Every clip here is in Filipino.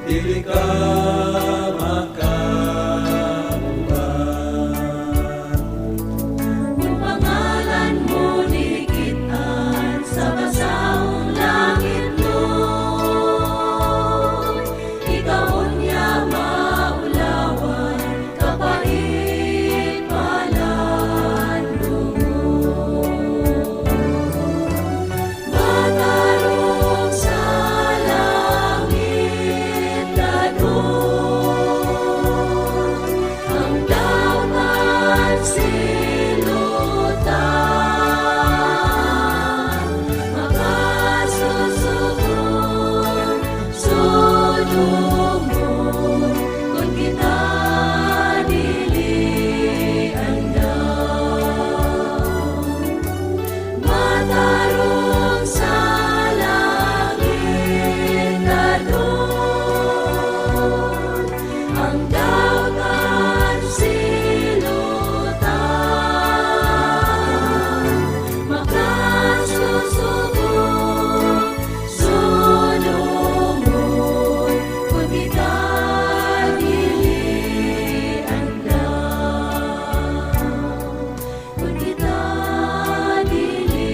dili ka makauban. Kung pangalan mo dikitan sa basahong langit mo, ikaw unya maulawan kapait palandong mo. Matarong sa langit na doon, ang dagat silutan, makasusugon sudumon, kung kita dili andam. Matarong sa langit na doon, ang dagat silutan, makasusugon sudumon, kung kita dili andam. Kung kita dili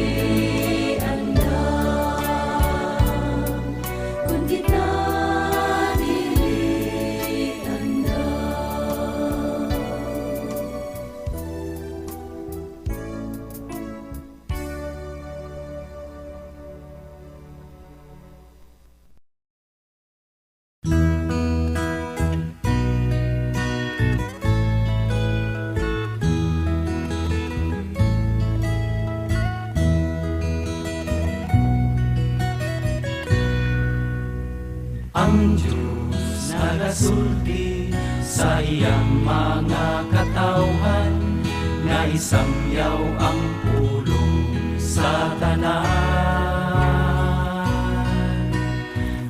andam, kung kita dili andam. Ang Diyos nagasulti sa iyang mga katawhan, nga isamyaw ang pulong sa tanan.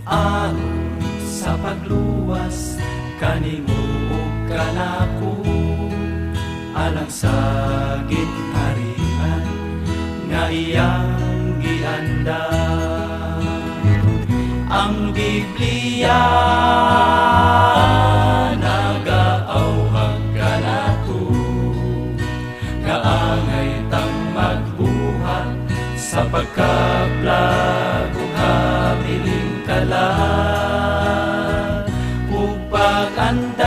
Aron sa pagluwas kanimo ug kanako, alang sa ginharian nga iyang giandam. Ang Biblia nagaawhag kanato, kaangay tang magbuhat sa pagkaplag ug habiling kalag, ug pag-andam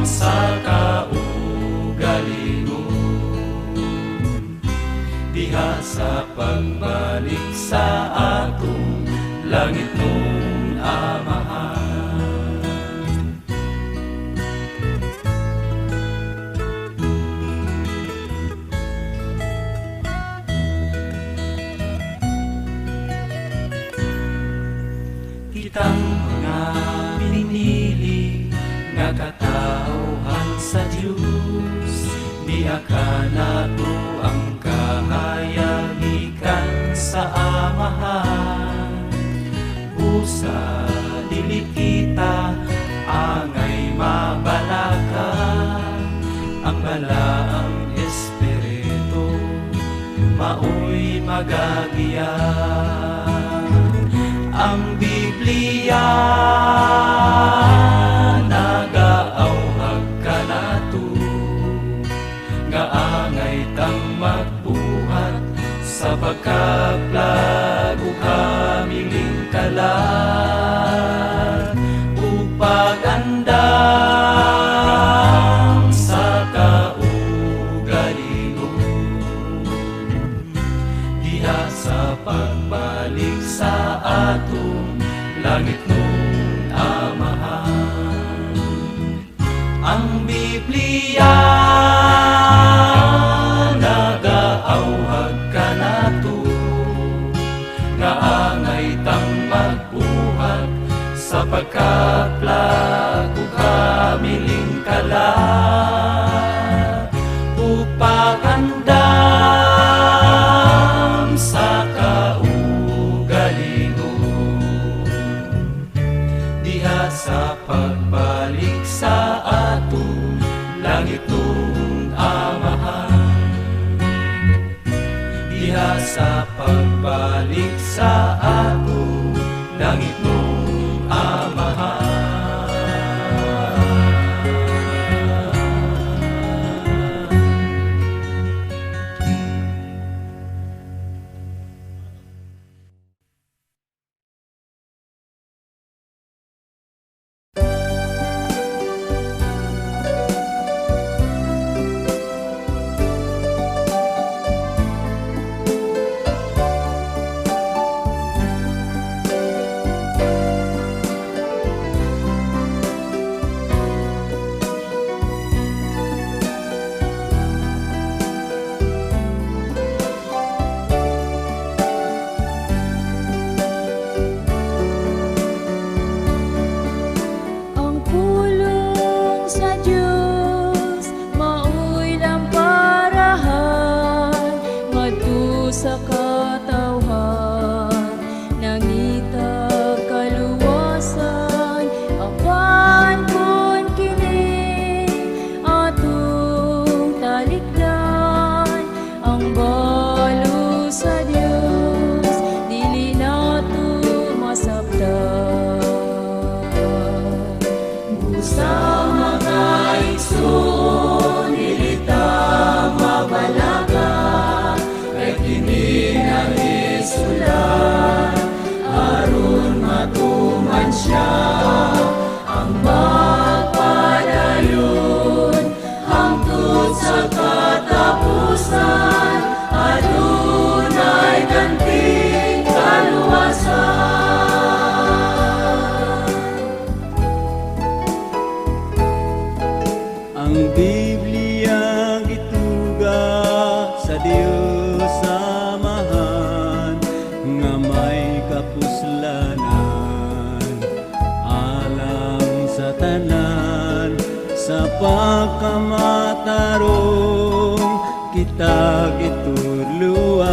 sa kaugalingon, diha sa pagbalik sa atong langit nung amahan. Kitang mga pinili nga katawhan sa Diyos, diha ka nato ang kahayagikan sa amahan. Busa dili kita angay mabalaka, ang balaang espiritu maoy magagiya. Ang Biblia nagaawhag kanato, nga angay tang magbuhat sa pagkaplag ug hamiling kalag, ug pag-andam sa kaugalingon, diha sa pagbalik sa atong langit nung amahan. Ang Biblia nagaawhag kanato, nga angay tang magbuhat sa pagkaplag ug hamiling kalag, ug pag-andam sa kaugalingon, diha sa pagbalik sa atong langit nung amahan. Diha sa pagbalik sa atong langit nung amahan. Ang pulong sa Diyos maoy lamparahan ngadto sa katawhan nangitag kaluwasan apan kun kini atong talikdan ang balo sa Diyos dili nato masabtan. Sa mga igsoon, nilita mabalaga, kay kini ang isulat, aron matuman siya, ang magpadayon, hangtod sa katapusan, adunay ganting kaluwasan. Ang Biblia gituga sa Dios Amahan nga may kapuslanan alang sa tanan sa pagkamatarong kita gituluan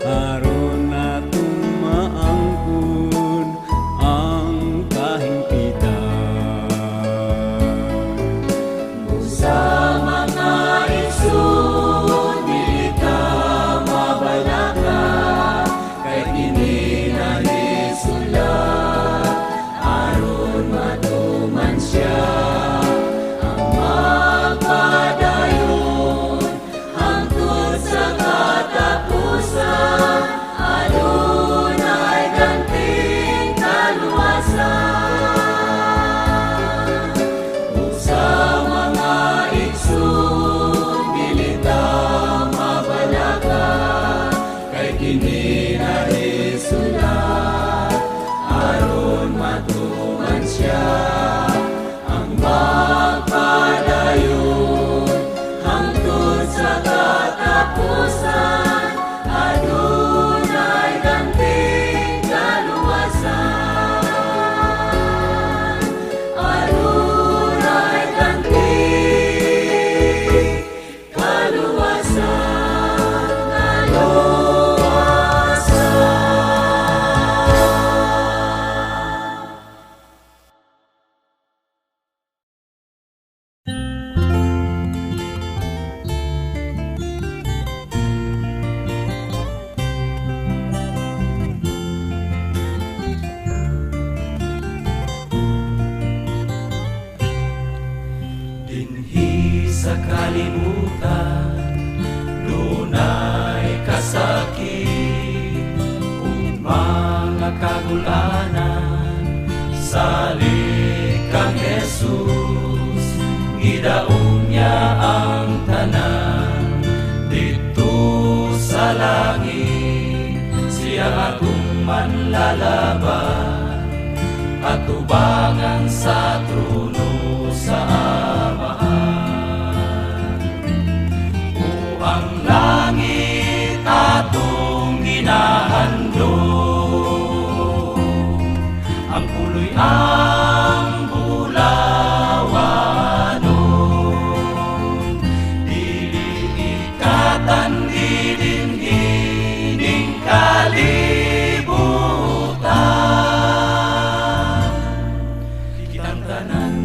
aron natong maangkon ang kahimpitan. Sa mga igsoon, nilita mabalaga, kay kini na isulat, aron matuman siya, ang magpadayon, hangtod sa katapusan, adunay ganting kaluwasan. Sa mga igsoon, nilita mabalaga, kay kini na isulat, aron matuman siya, ang magpadayon, hangtod sa katapusan, adunay ganting kaluwasan. Adunay ganting kaluwasan, Dinhi sa kalibutan, dunay kasakit, ug mga kagulanan, salik kang Jesus, gidaong niya ang tanan, dito sa langit, siya akong manlalaban, at tubangan sa trono sa Amahan. O ang langit atong ginahandog, ang puloy ang bulawanon, dili ikatan dinhining kalibutan. Kitang tanan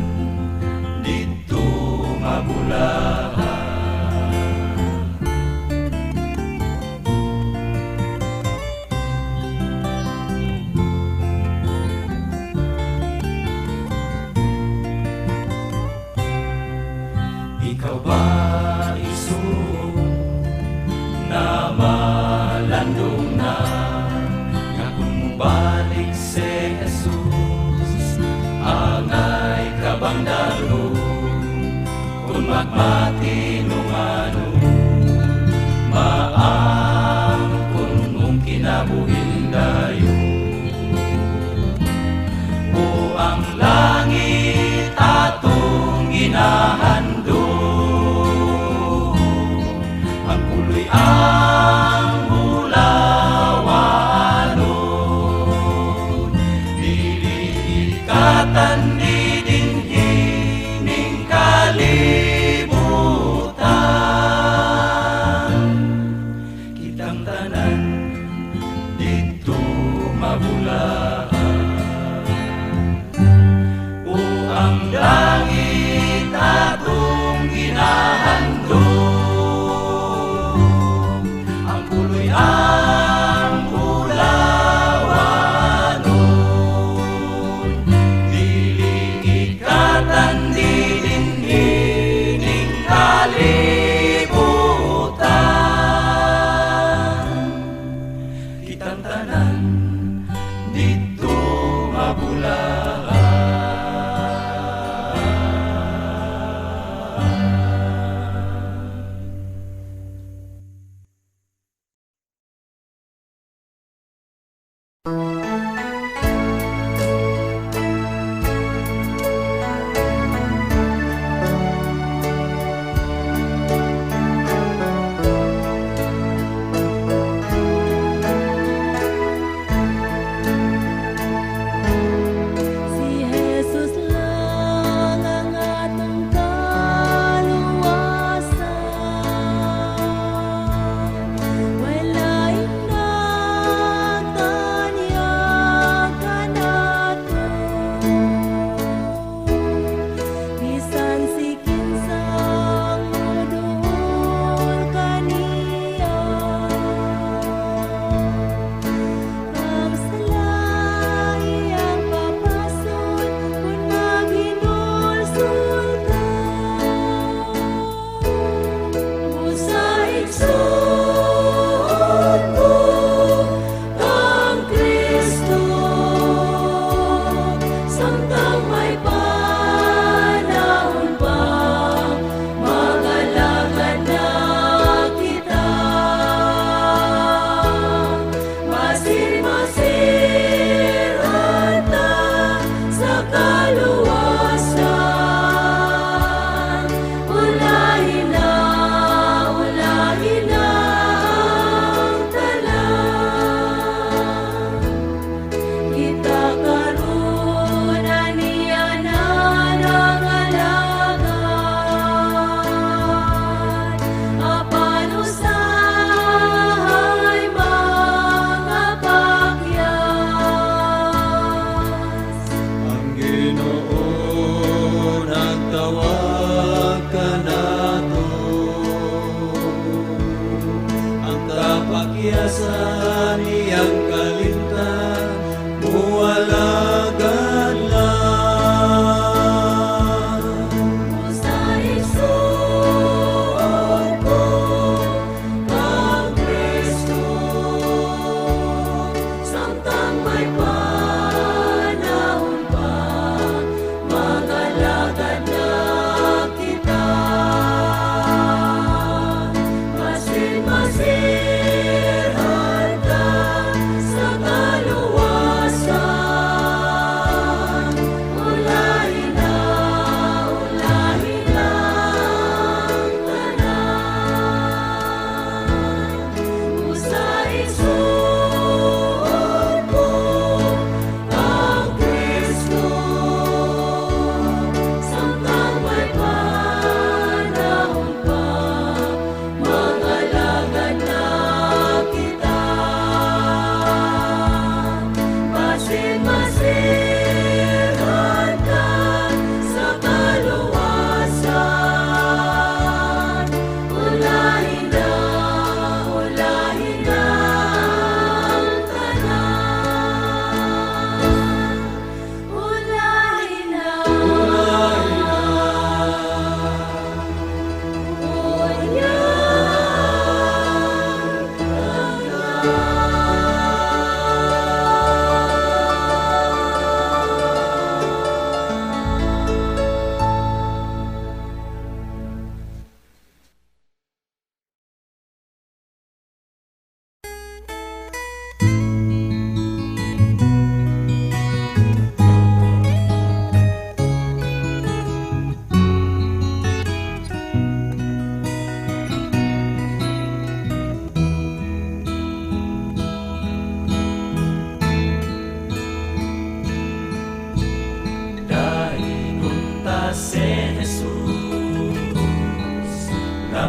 matinumano, maangkon mong kinabuhin dayo. O ang langit atong ginahandog, ang puloy ang bulawanon, dili ikatan ni dinhining kalibutan. Kitang tanan dito mabulaan, o ang langit atong ginahandog, ang puloy ang bulawanon, dili ikatan dinhining kalibutan. Kitang tanan dito mabulaan.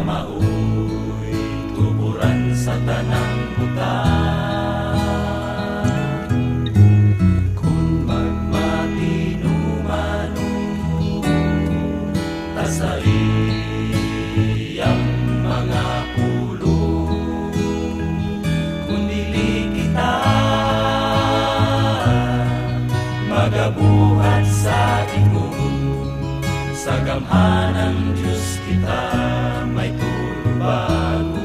mao'y tuburan sa tanang butang. Kung magmatino mano ta sa iyang mga pulong, kung dili kita magabuhat sa ingon, sa gamhanang Diyos kita may tulubago.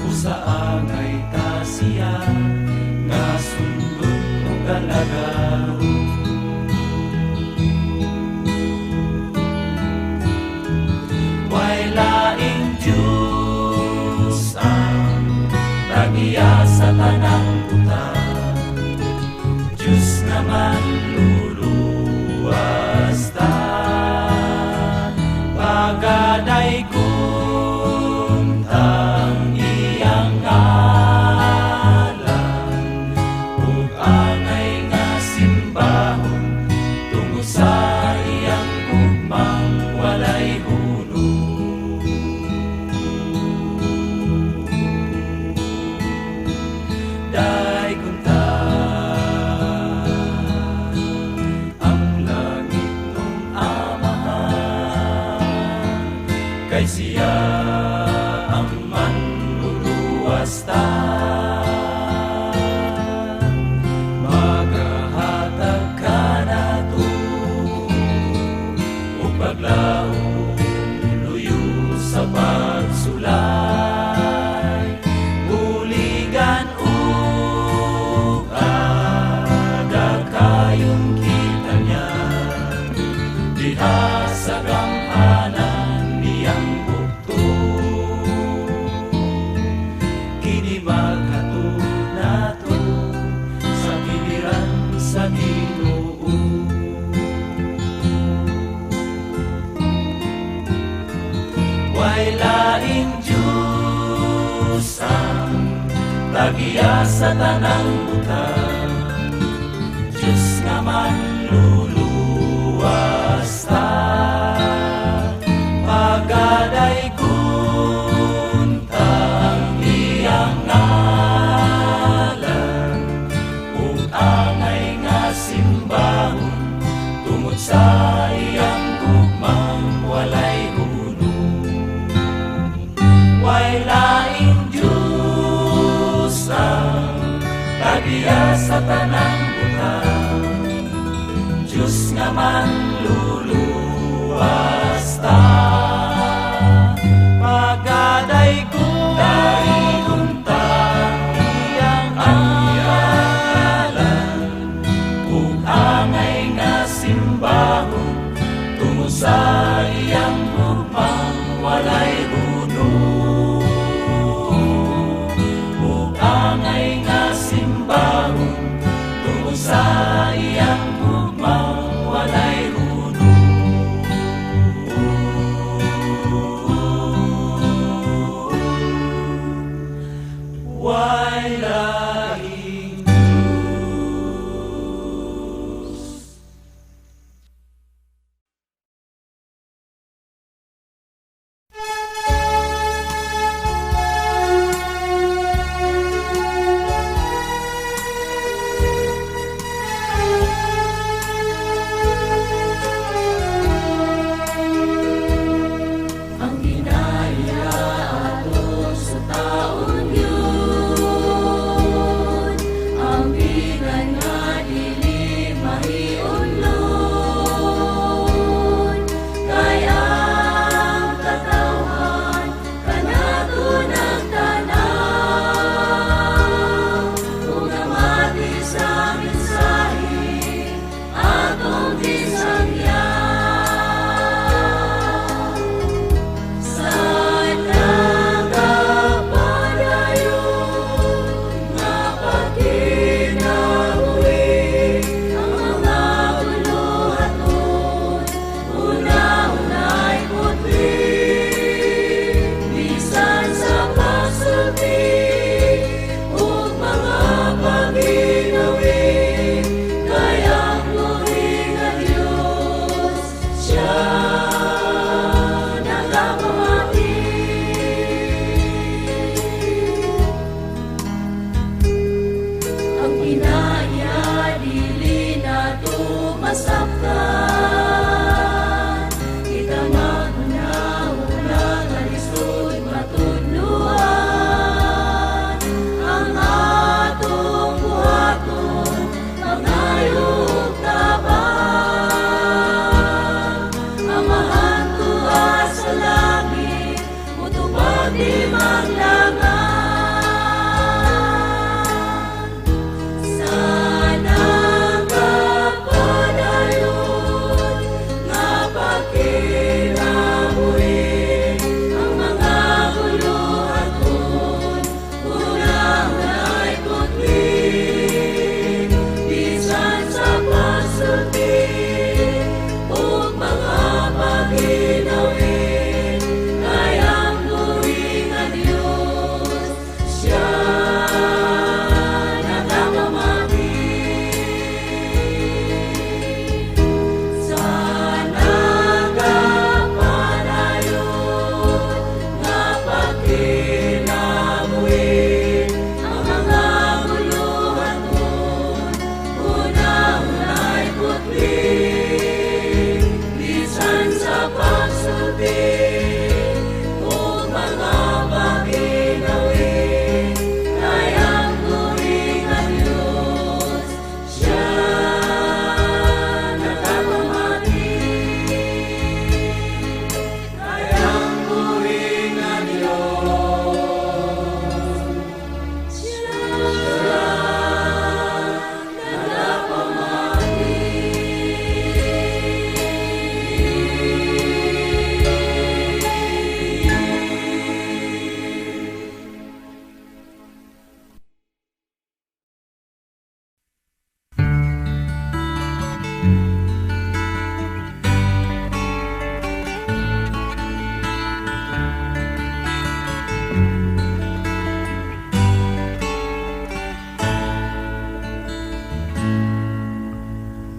Usaangay ta siya nga sundot o galagaw. Way laing Diyos ang tagiya sa tanang butang, Diyos naman luluwas ta. Pagaday kuntang iyang ngalan, ug angay nga simbahon tungo sa iyang gugmang walay hunong. Daygon ta ang langit ng Amahan, kay siya ang manluluwas ta. Magahatag ka nato ug paglaom luyo sa pagsulay, buligan ug aga kayong kita niya diha sa gamhanan niyang bugtong. Kini maghatod nato sa biliran sa Ginoo. Way laing Diyos ang tagiya sa tanang butang, Diyos nga manluluwas ta. Pagaday kuntang iyang ngalan, ug angay nga simbahon tungod sa iyang gugmang walay hunong. Way laing Diyos ang tagiya sa tanang butang, Diyos nga manluluwas ta. Pagaday kuntang iyang ngalan, ug angay nga simbahon tungo sa iyang gugmang walay hunong. Ug angay nga simbahon tungo sa iyang gugmang walay hunong. Way laing Diyos.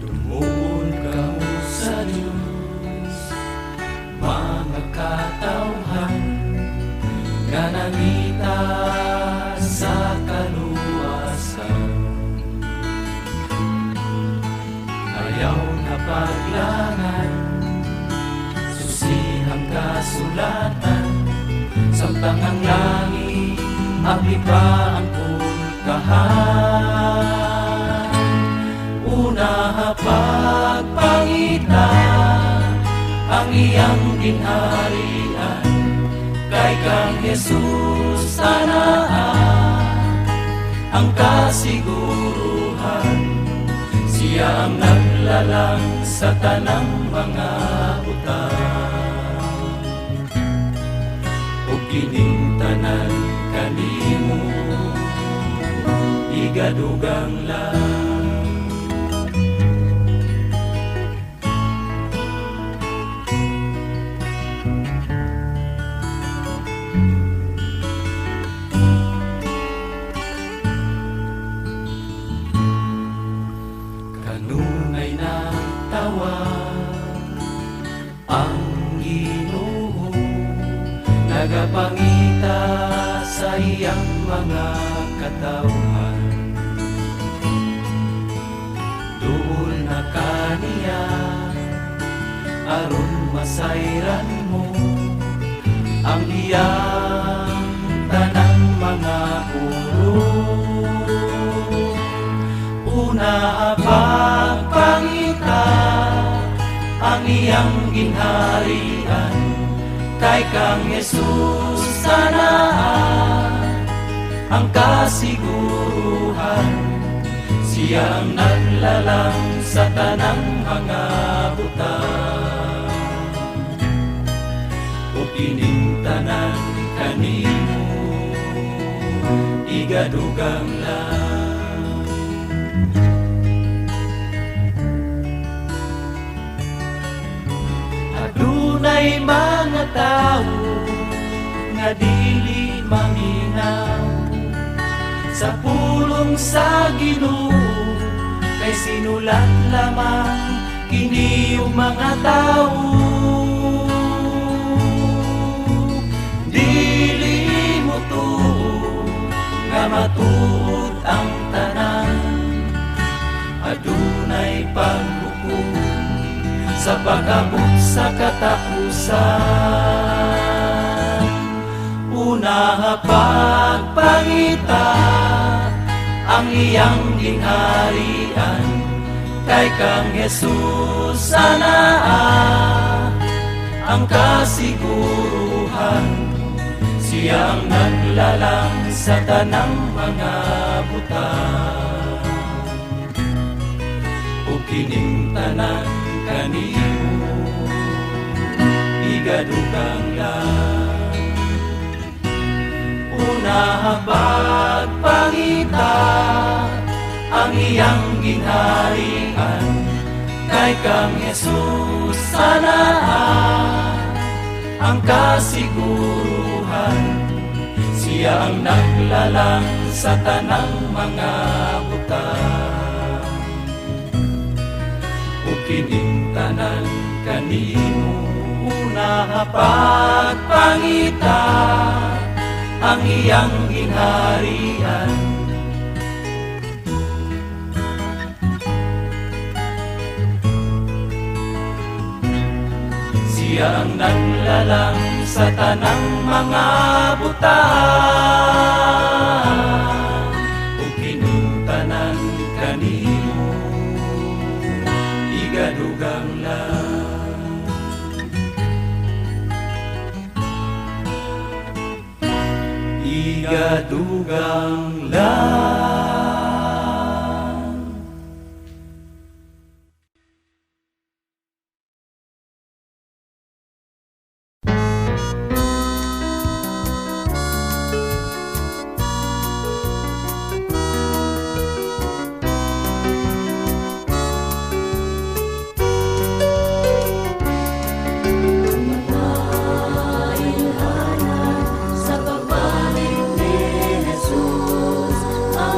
Tumuon ka mo sa Diyos, mga katawhan, nga nangita sa kaluwasan. Ayaw na paglangan, susihang kasulatan, samtang ang langit, aglipa ang pulkahan. Una pagpangita, ang iyang ginharian, kay kang Jesus tanaan, ang kasiguruhan, siya ang naglalang sa tanang mga butang. O kining tanan kanimo, igadugang lang. Kanunay nagtawa ang Ginoo, nagapangita sa iyang mga katawhan. Duol na kaniya, aron masayran mo ang iyang tanang mga pulong. Una pagpangita, ang iyang ginharian, kay kang Jesus tanaan, ang kasiguruhan, siya ang naglalang sa tanang mga butang. O kining tanan kanimo, igadugang lang. Adunay mga tao nga dili maminaw sa pulong sa Ginoo, kay sinulat lamang kini yung mga tao. Dili mo tuo nga matuod ang tanan, adunay paghukom sa pag-abot sa katapusan. Una pagpangita, ang iyang ginharian, kay kang Jesus tanaan, ang kasiguruhan, siya ang naglalang sa tanang mga butang. O kining tanan kanimo, igadugang lang. Una pagpangita, ang iyang ginharian, kay kang Jesus tanaan, ang kasiguruhan, siya ang naglalang sa tanang mga butang. O kining tanan kanimo, una pagpangita, ang iyang ginharian, siya ang naglalang sa tanang mga butang. O kining tanan kanimo, igadugang lang. Igadugang lang. Sa pagbalik ni Jesus, ang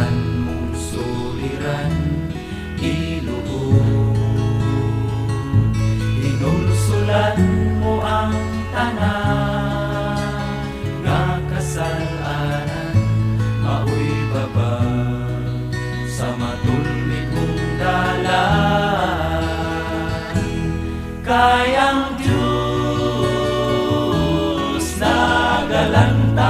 ingatan mong suliran iluhod. Inulsulan mo ang tanan nga kasalanan, maoy babag sa matulid mong dalan. Kayang Diyos nagalantaw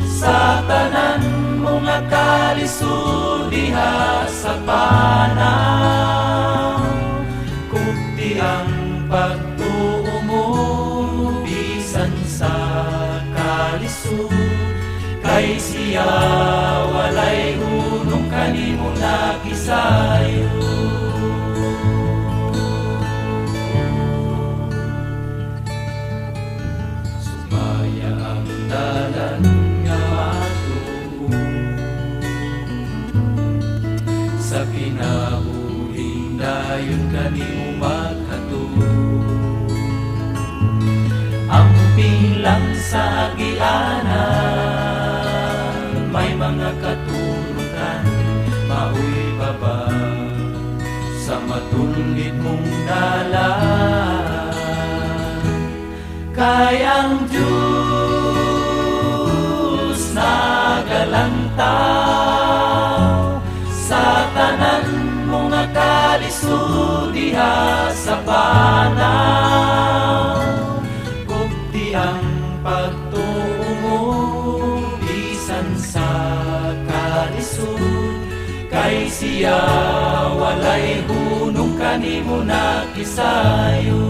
sa tanan mga kalisod diha sa panaw. Kupti ang pagtuo mo bisan sa kalisod, kay siya walay hunong kanimo nagisayo. Sumaya ang dalan nga matuo sa kinabuhing dayon kanimo maghatod. Ang pilang sa agianan may mga katulutan, maoy babag sa matulid mong dalan. Kayang Diyos nagalantaw sa tanan mga kalisod diha sa panaw. Kupti ang pagtuo mo bisan sa kalisod, kay siya walay hunong kanimo nagisayo.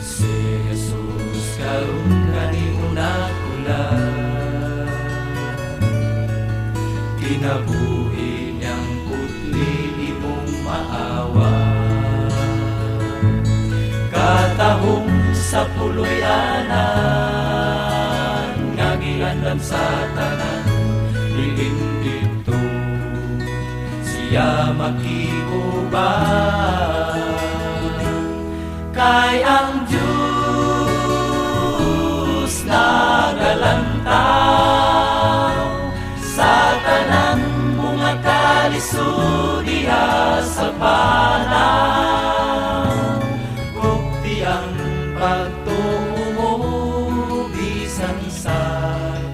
Si Jesus karon kanimo nagulat, kinabuhi niyang putli imong maawa. Katahong sa puloy-anan nga giandam sa tanan, diin dito siya makiubang. Kay ang Diyos nagalantaw sa tanan mga kalisod diha sa panaw. Kupti ang pagtuo mo bisan sa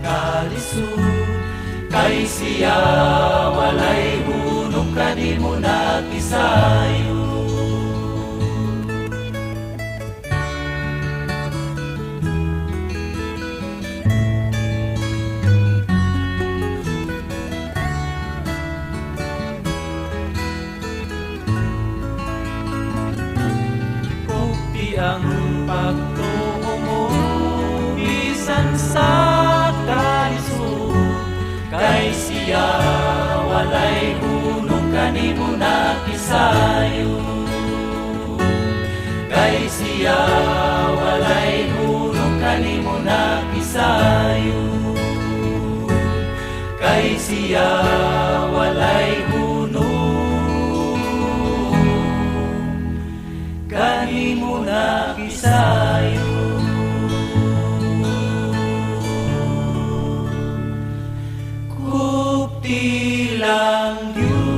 kalisod, kay siya walay hunong kanimo nagisayo. Ang pagtuo mo bisan sa kalisod, kay siya walay hunong kanimo nagisayo. Kay siya walay hunong kanimo nagisayo. Kay siya walay kanimo nagisayo. Kupti lang yun.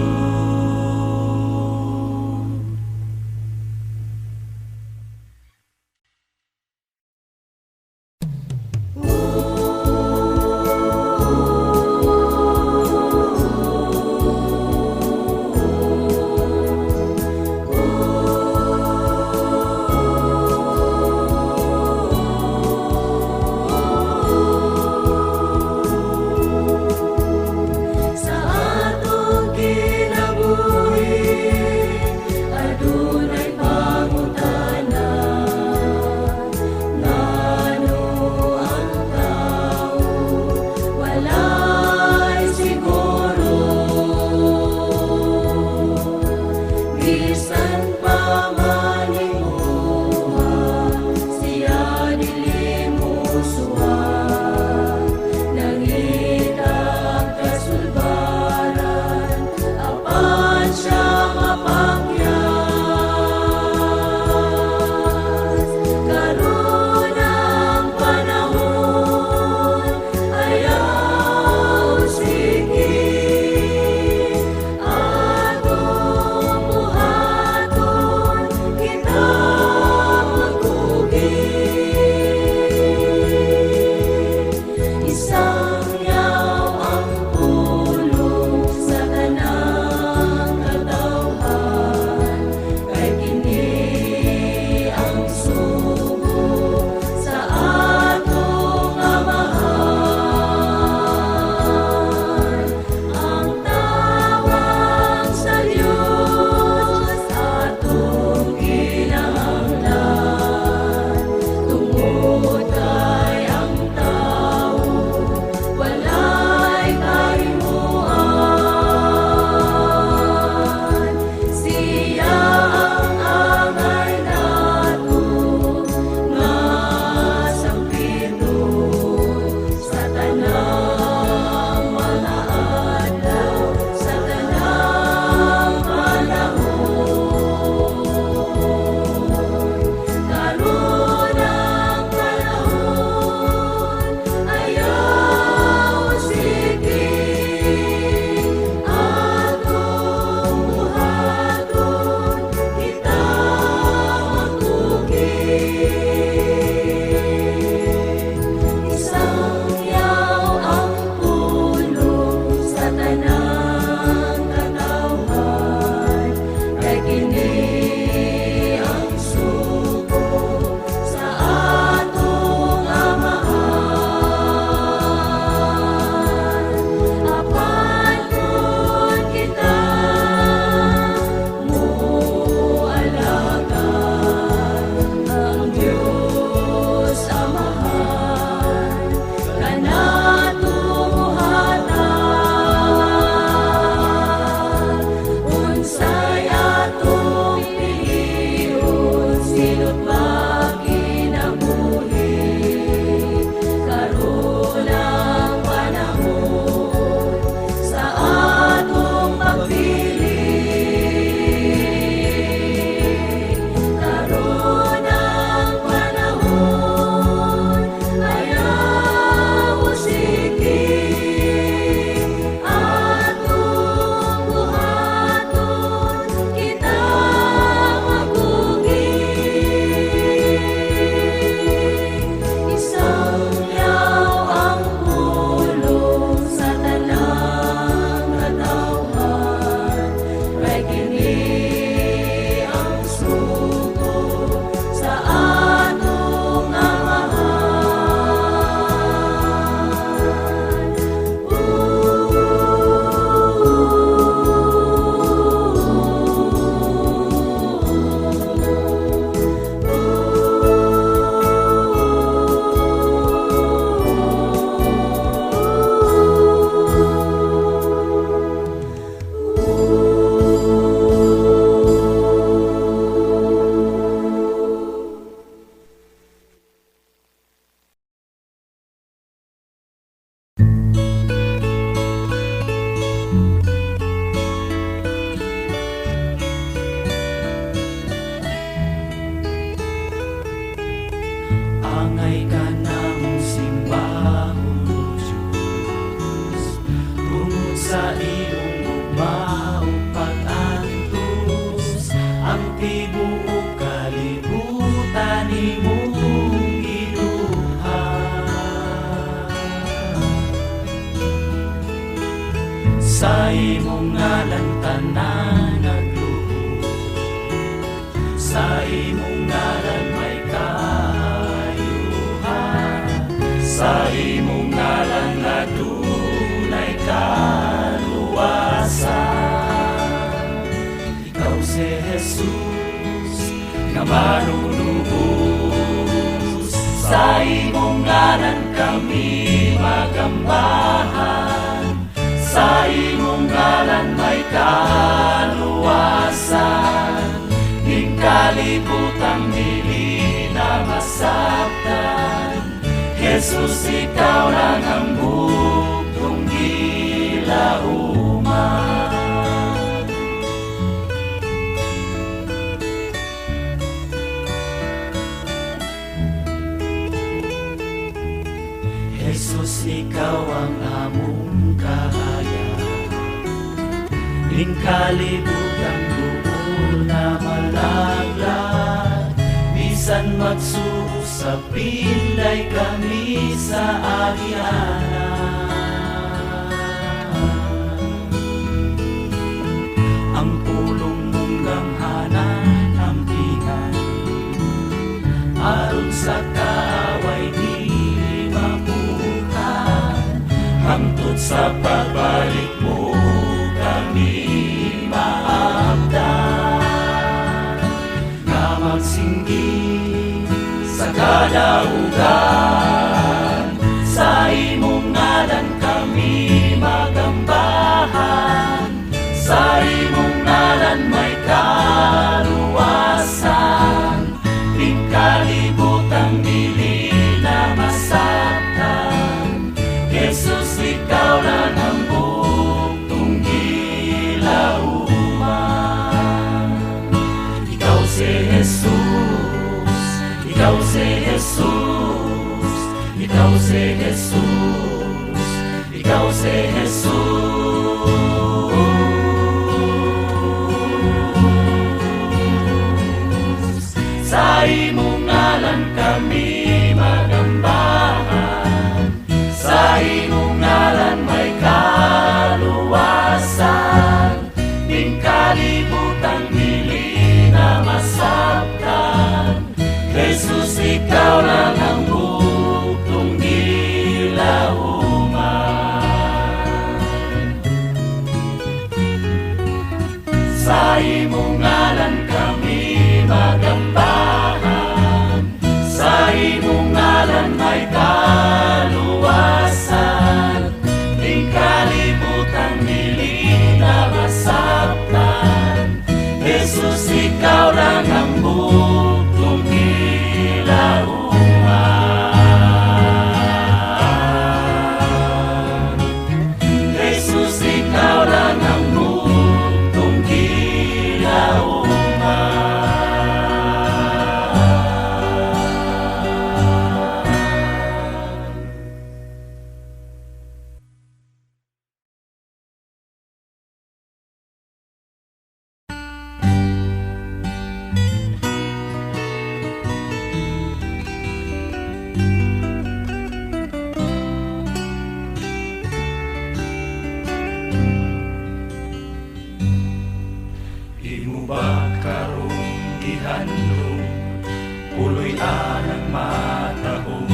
kanamong simbahon, Diyos. Tungod sa iyong ugma o pag-antos, ang tibuok kalibutan imong iluha. Sa imong ngalan tanan nagluhod, sa imong ngalan may kaayuhan, sa imong ngalan adunay kaluwasan. Ikaw si Jesus nga manunubos, sa imong ngalan kami magambahan, sa imong ngalan may kaluwasan. Ning kalibutang dili na masaktan, Jesus, ikaw lang ang bugtong gilauman. Jesus, ikaw ang among kahayag, ning kalibutang buol na malaglag. Bisan magsuo sa pilay kami sa agianan, ang pulong mong gamhanan ampingan, aron sa kaaway dili mapukan. Hangtod sa pagbalik mo kami maabdan, nga magsinggit sa kadaugan. Sa imong ngalan kami magambahan, sa imong ngalan may kaluwasan. Ning kalibutang dili na masaktan, Jesus, ikaw lang ang bugtong gilauman. Ikaw si Jesus, ikaw si Jesus, ikaw si Jesus, ikaw si Jesus. Sa imong ngalan kami magambahan, sa imong ngalan may kaluwasan. Ning kalibutang dili na masaktan, Jesus, ikaw lang ang bugtong gilauman. Sa imong ngalan kami magambahan, sa imong ngalan may kaluwasan. Ning kalibutang dili na masaktan, Jesus, ikaw lang ang bugtong gilauman. Jesus, ikaw lang ang bugtong gilauman. Imo ba karong gihandom, puloy anang matahong,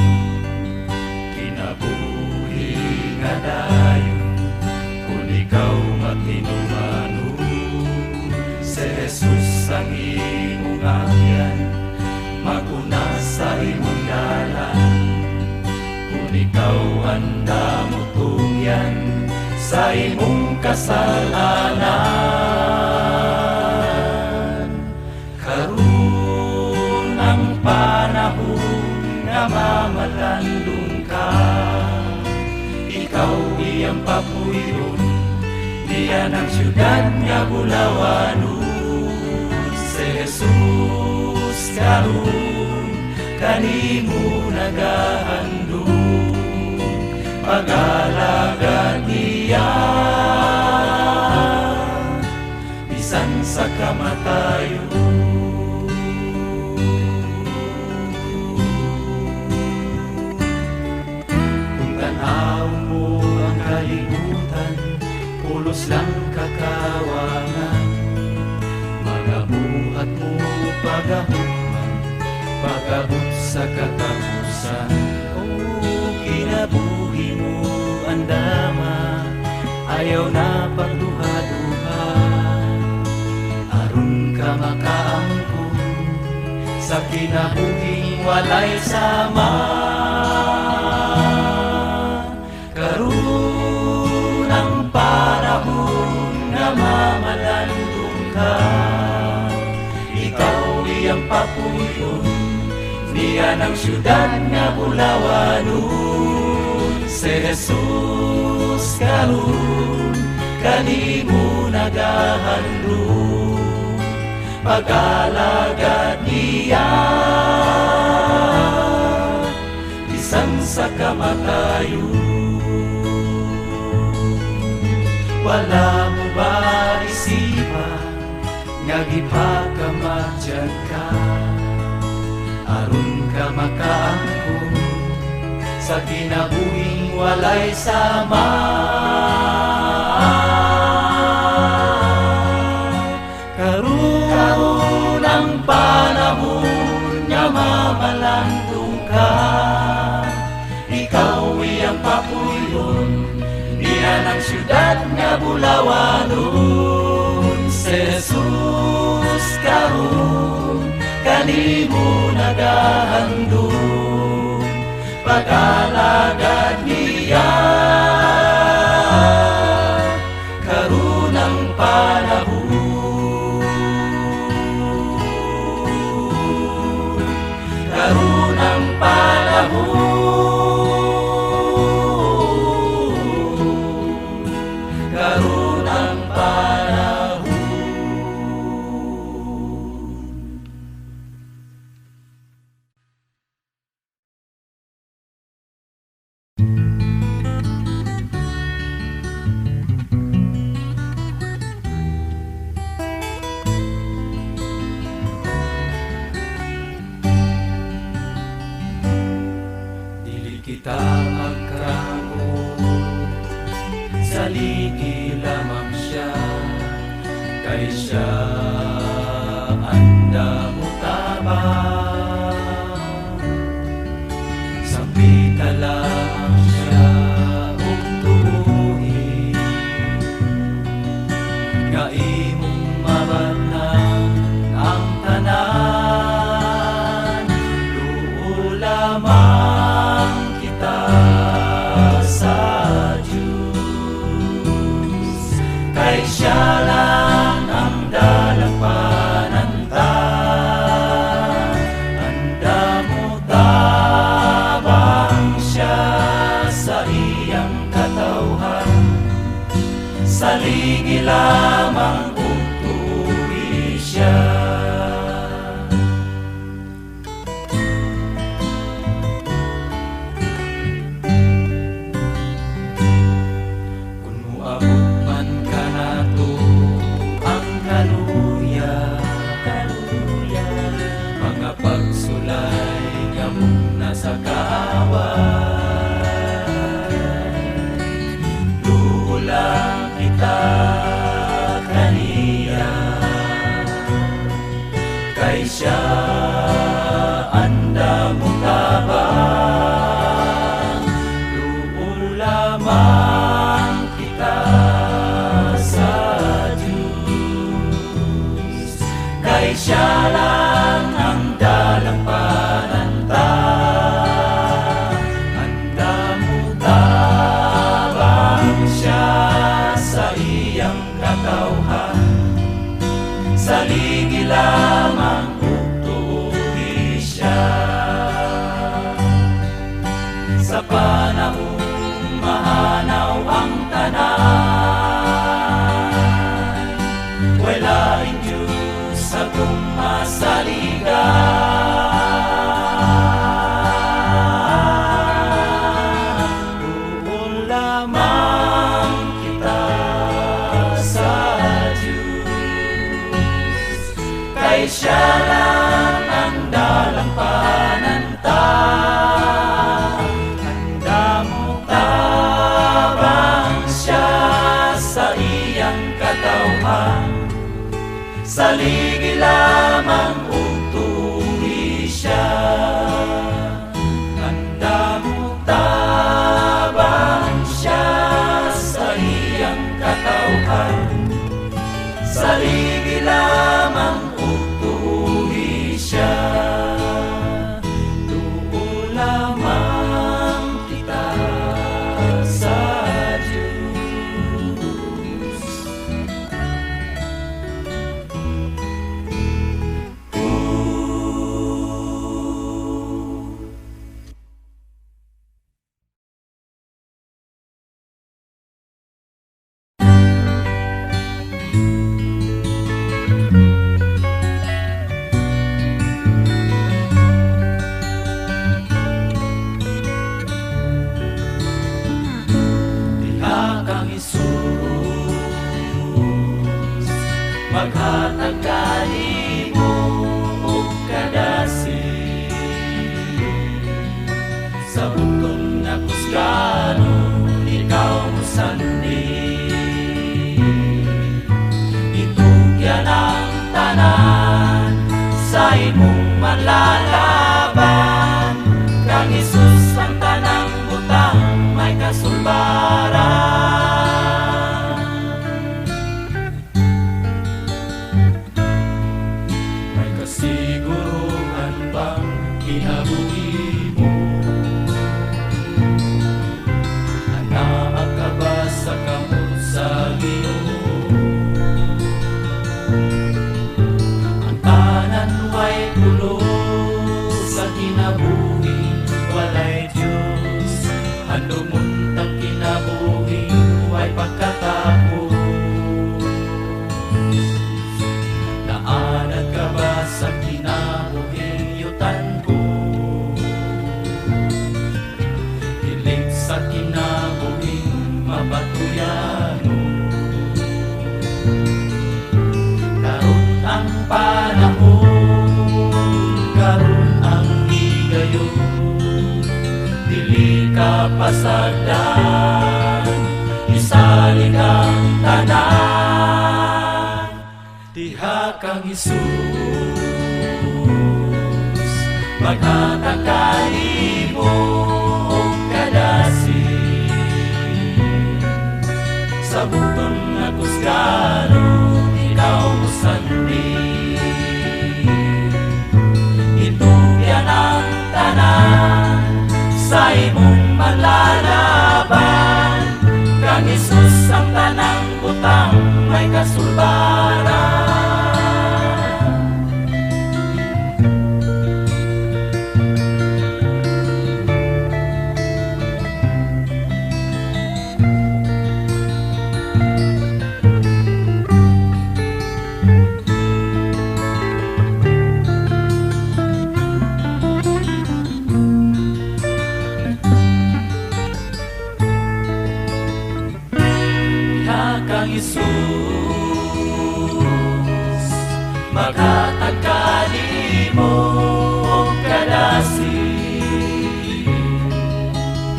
kinabuhi nga dayon, kung ikaw maghinumano. Si Jesus ang imong agyan, maguna sa imong dalan, kung ikaw handa mo tugyan sa imong kasalanan. Karon ang panahon nga mamalandong ka, ikaw iyang papuyon, diyan ang syudad nga Bulawanon. Si Jesus karon kanimo nagahandog pag-alagad niya bisan sa kamatayon. Kung tanaw mo ang kalibutan, pulos lang kakawangan, magabuhat mo pagahukman, pag-abot sa katapusan. O kinabuhi mo andama, ayaw na pagduha-duha, aron ka makaangkon sa kinabuhing walay sama. Karon ang panahon nga mamalandong ka, ikaw iyang papuyon, niya ng syudad nga Bulawanon. Si Jesus karon kanimo nagahandog pag-alagad niya bisan sa kamatayon. Wala mo ba isipan nga gipakamatyan ka, aron ka makaangkon sa kinabuhing walay sama. Karon ang panahon nga mamalandong ka, ikaw iyang papuyon, niya ng syudad nga Bulawanon. Si Jesus karon kanimo nagahandog pag-alagad niya. Karon ang panahon, karon ang panahon, karon ang panahon. Dili kita magkago, saligi lamang siya, kay siya anda mo tabang. Sampita lamang siya ug tuhi, nga imong mabatnang ang tanan. Luo lamang kita sa Diyos, kay siya lang ang dalang panantan. Anda mo tabang siya sa iyang katawhan, saligi lamang kung tuwi siya. Kung muabot man ka nato ang kaluya, mga pagsulay gamong nasa kaaway, luho lang kita kaniya, kay siya anda mo tabang. Luho lamang kita sa Diyos, kay siya lang ang dalang panantan. Anda mo tabang siya sa iyang katawhan, saligi lamang kung tuwi siya. Sa panahon mahanaw ang tanan, wala Diyos sa kung masaligan. Saligi lamang utuwi siya. Handa mo taban siya sa iyang katauhan. Saligi lamang utuwi siya. Tuo lamang kita sa Diyos. Kang Isus, maghatag kanimo og kadasi sa butong nga kusgano, ikaw mo sandi. Itugyan ang tanan sa imong manlalaban. Kang Isus ang tanang butang may kasulbaran. Kasiguruhan bang kinabuhi mo? Anak ka ba sa kamot sa Ginoo? Ang tanan way tulo sa kinabuhi, walay Diyos. Ang lumuntang kinabuhi, way pagkatapos. Naanad ka ba sa kinabuhing yutan ko? Hilig sa kinabuhing mabatuyan mo. Karon ang panahon, karon ang higayon. Dili ka pasagdan, isalig ang tanan. Diha kang Isus, maghatag kanimo og kadasi sa butong nga kusgano, ikaw mo sandi. Itugyan ang tanan sa imong manlalaban. Kang Isus ang tanang butang may kasulbaran. Kang Isus, maghatag kanimo og kadasi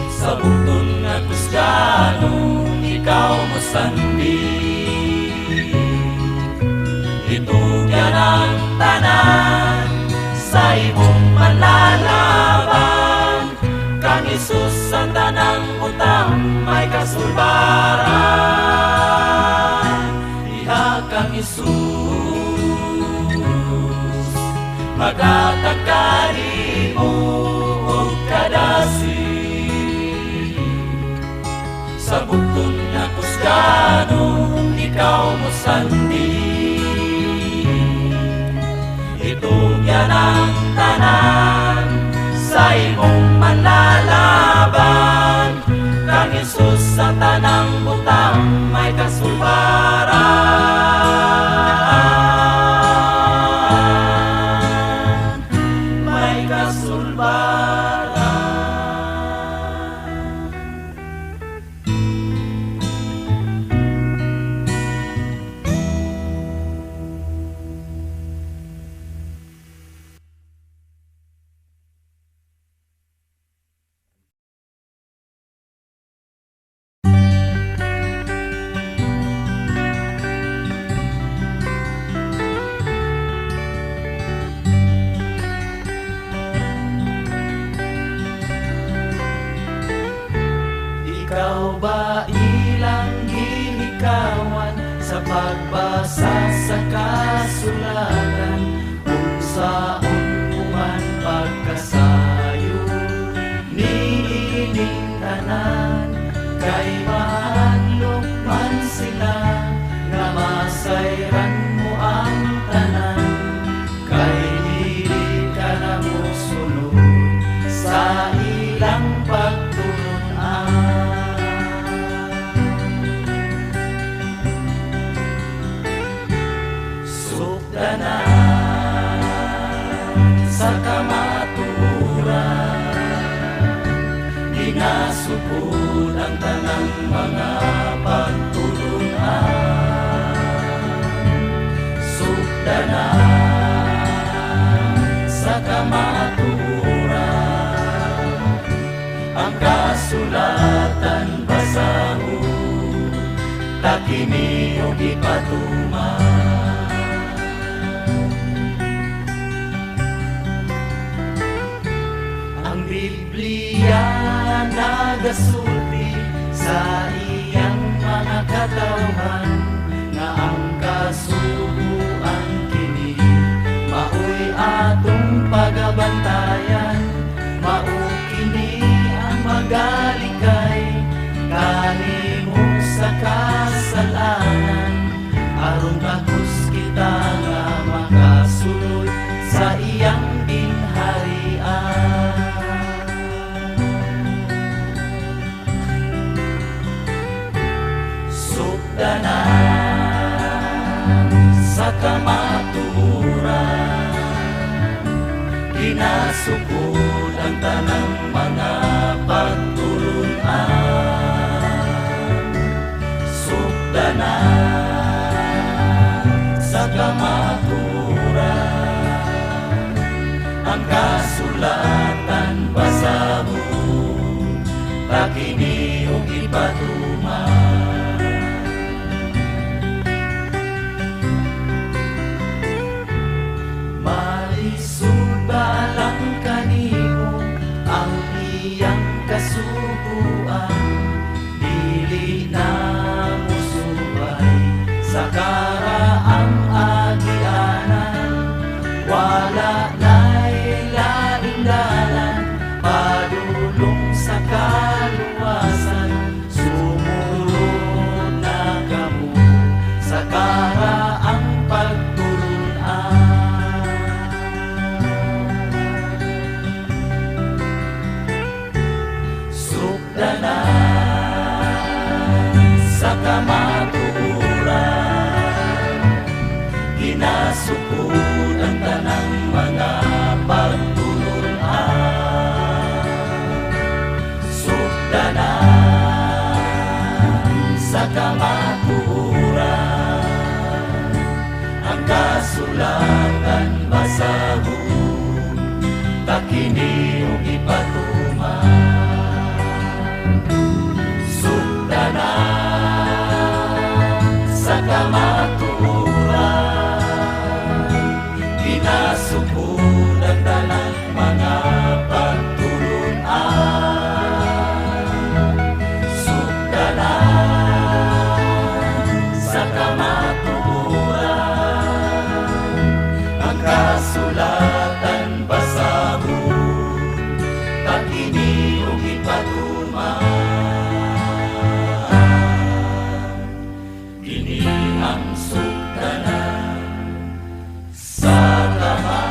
sa butong nga kusgano, ikaw mo sandi. Itugyan ang tanan sa imong manlalaban. Kang Isus ang tanang butang may kasulbaran. Diha kang Isus, maghatag kanimo og kadasi sa butong nga kusgano, ikaw mo sandi. Itugyan ang tanan sa imong manlalaban. Kang Isus sa tanang butang may kasulbaran. May kasulbaran. ding tanan, kay mahadlok man sila, nga masayran mo ang tanan, kay dili ka na musunod sa ilang pagtulungan. Sukdanan sa kamaturan, ginasukod ang tanang mga pagtulunan. Sukdanan sa kamaturan, ang kasulatan basahon, takini o ipatuman. Ang Biblia nagasulti sa iyang mga katawhan, nga ang kasubuan kini mao'y atong pagabantayan, mao kini ang magalikay kanimo sa kasalanan, aron bagus kita nga makasulod sa iyang ginharian. Sukdanan sa kamaturan, ginasukod ang tanang mga pagtulunan. Sukdanan sa kamaturan, ang kasulatan basahon, takini o ipatuman. Malisud ba lang kanimo ang iyang kasubuan, dili na musubay sa karaang agianan, wala na'y laing dalan, padulong sa kaluwasan, sumunod na kamo sa karaang pagtulunan. Sukdanan sa kamaturan, ginasukod ang tanang mga pagtulunan. Sukdanan sa kamaturan, ang kasulatan basahon, takini o ipatuman. Sukdanan sa kamaturan, ginasukod ang tanang mga pagtulunan. Sukdanan sa kamaturan, ang kasulatan basahon, takini o ipatuman. Kini ang sukdanan sa kamaturan.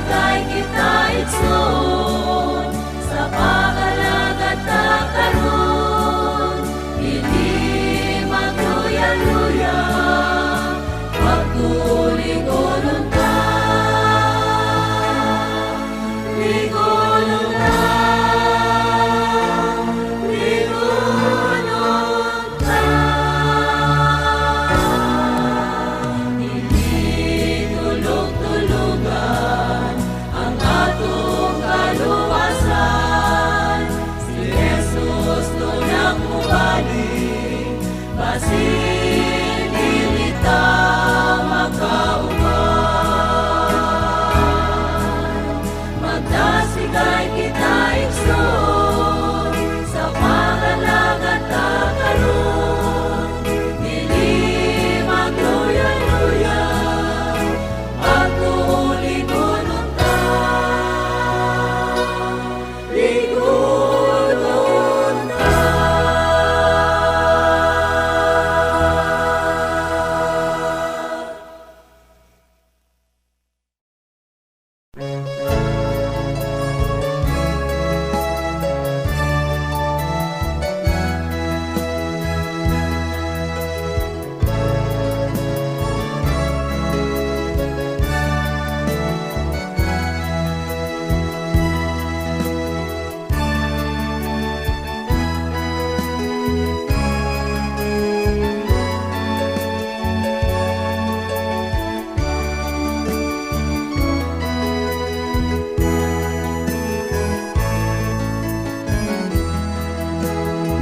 sigay kita itson, sa pagalagat takaroon, hindi magluya-luya, magtuligonon ka, ligonon ka, ligonon ka. Hindi tulog-tulugan ang atong kaluwasan, si Jesus tunang mubalik, basin dili ta makauban. Magdasigay kita igsoon, sa pagalagat takaroon, dili magluya-luya, pagtuligonon ta, ligonon ta.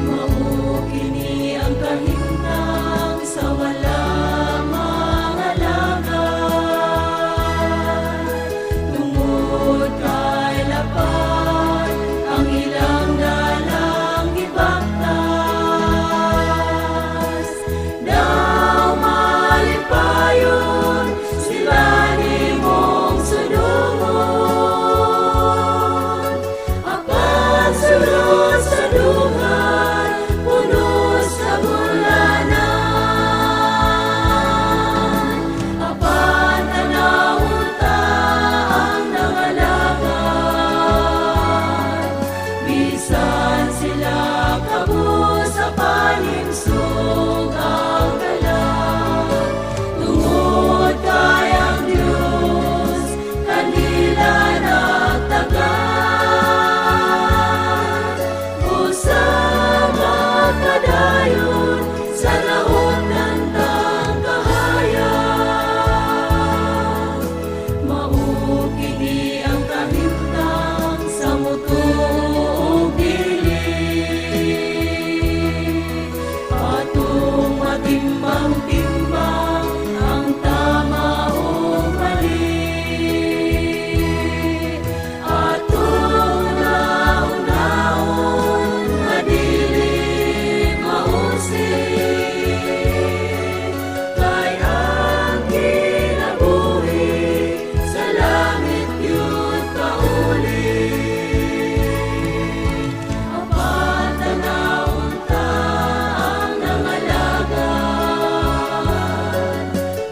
Mao kini ang kahimtang sa walang mangalangan, tungod kay lapad ang ilang dalang gibaktas. Daw malipayon sila nimong sudungon, apan sulod sa dungan, punos kabulanan. Apan tanawon ta ang nangalagan, bisan sila kabus sa panimsog ang dalag. Tungod kay ang Diyos kanila nagtagan, usama padayon sa laot ng kahayag. Mao kini ang kahimtang sa mutuog dili, atong matimbang-timbang ang tama o mali, atong naon-naon nga dili mausik, kay ang kinabuhi sa langit yun kauli. Apan tanawon ta ang nangalagan,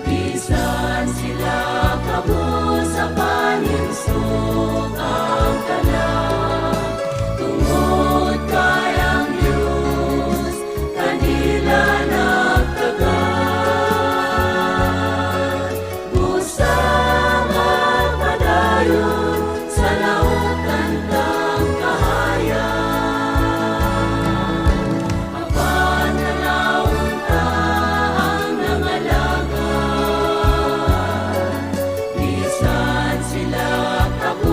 bisan sila kabus sa panimsog ang dalag. Tungod kay ang Diyos kanila nagtagan, usama padayon sa lautan ng kahayag. Apan tanawon ta ang nangalagan, bisan sila kabus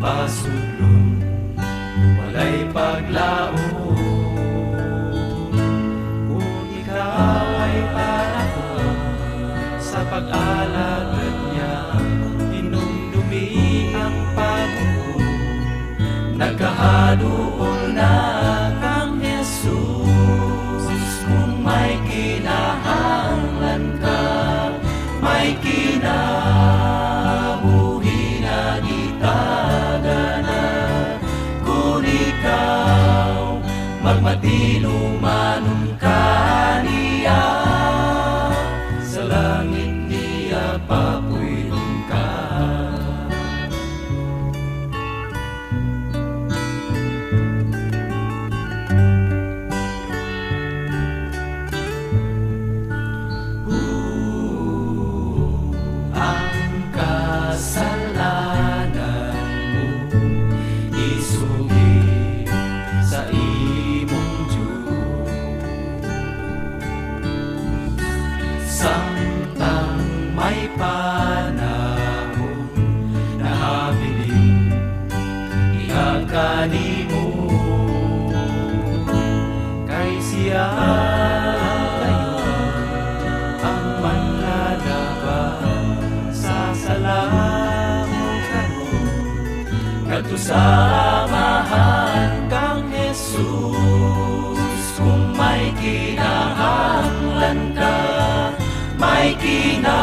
pasudlon, walay paglaom. Kung ikaw ay para ko sa pag-alagad niya, inumdumi ang paghukom, nagkahaduol na kang Jesus. Kung may kinahanglan ka, may kinabuhi na gitagana. Kung ikaw magmatinumanon ka niya, sa langit niya papuyon ka. Ang kasalanan mo isugid sa imong Diyos, samtang may panahon na habilin iha kanimo, kay siya kayo ang manlalaban sa sala mo karon. Kadto sa amahan kang Jesus, kung may kinahanglan ka, may kinabuhi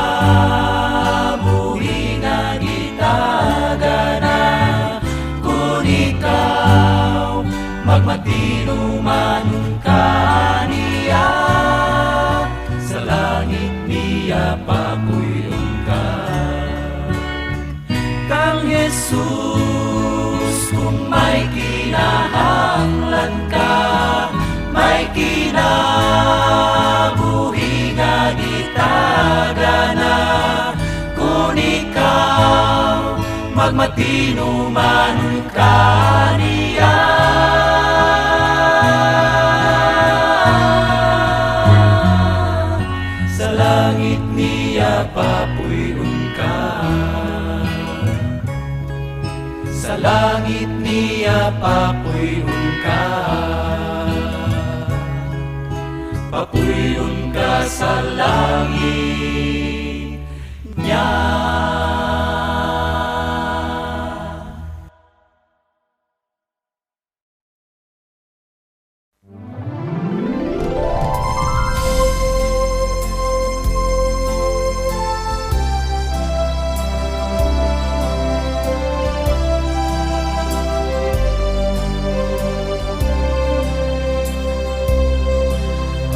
nga gitagana. Kung ikaw magmatinumanon ka niya, sa langit niya papuyon ka. Kang Jesus, kung may kinahanglan ka, may kinabuhi nga gitagana. Kung ikaw magmatinumanon ka niya, sa langit niya papuyon ka. Sa langit niya papuyon ka. Papuyon ka sa langit niya.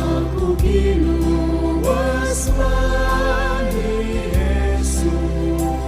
Ako giluwas man ni Jesus.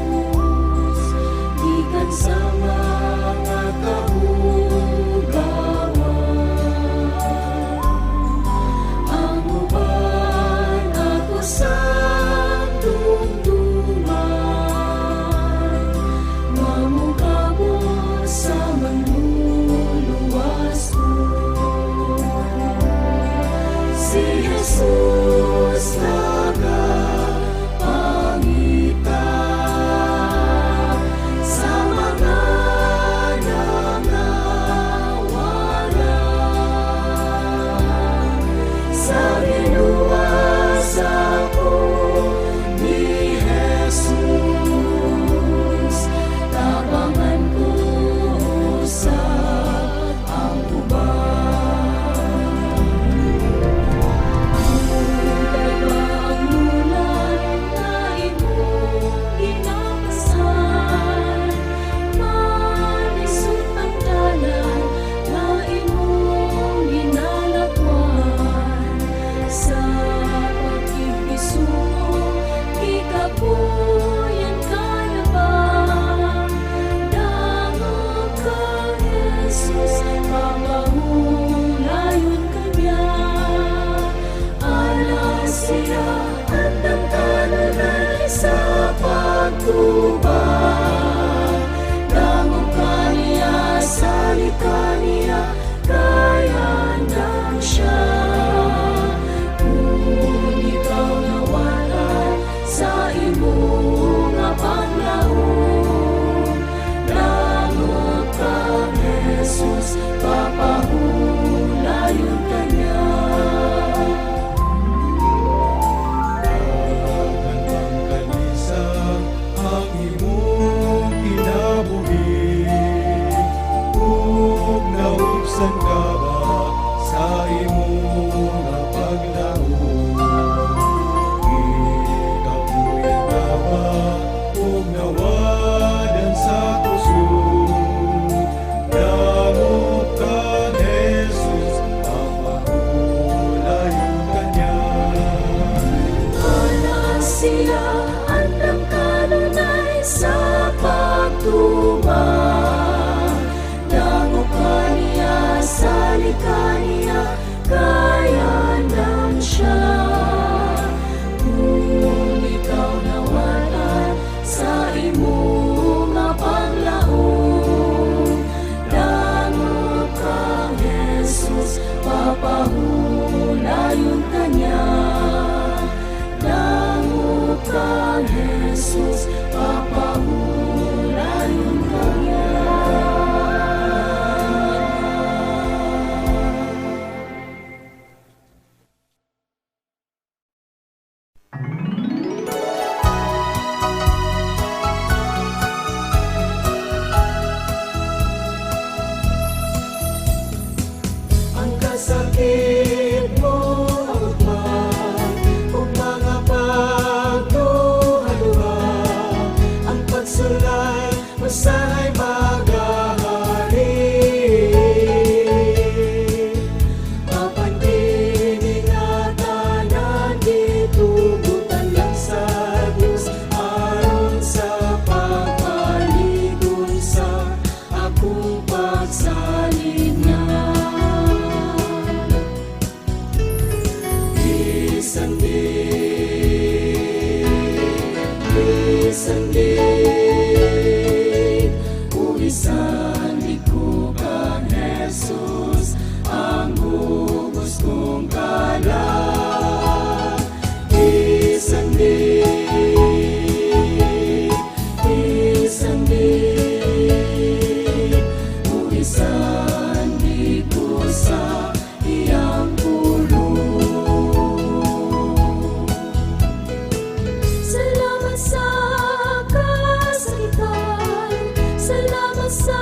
sa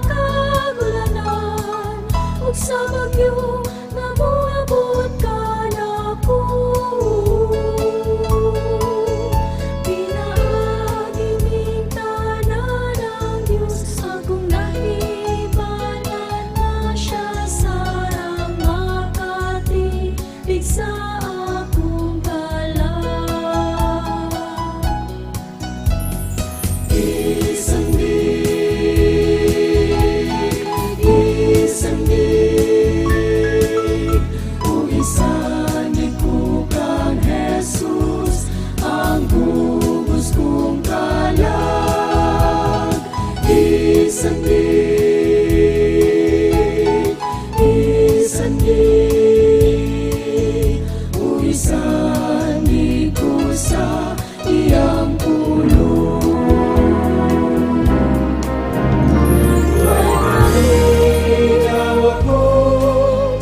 kagulanan ug sa bagyo nga moabot kanako. Pinaagi ning tanan ang Dios akong nahibalan nga siya sarang makatibig sa akong kalan. Isandig, o isandig ko kang Jesus, ang gubos kong kalag. Isandig, o isandig ko sa iyang pulong.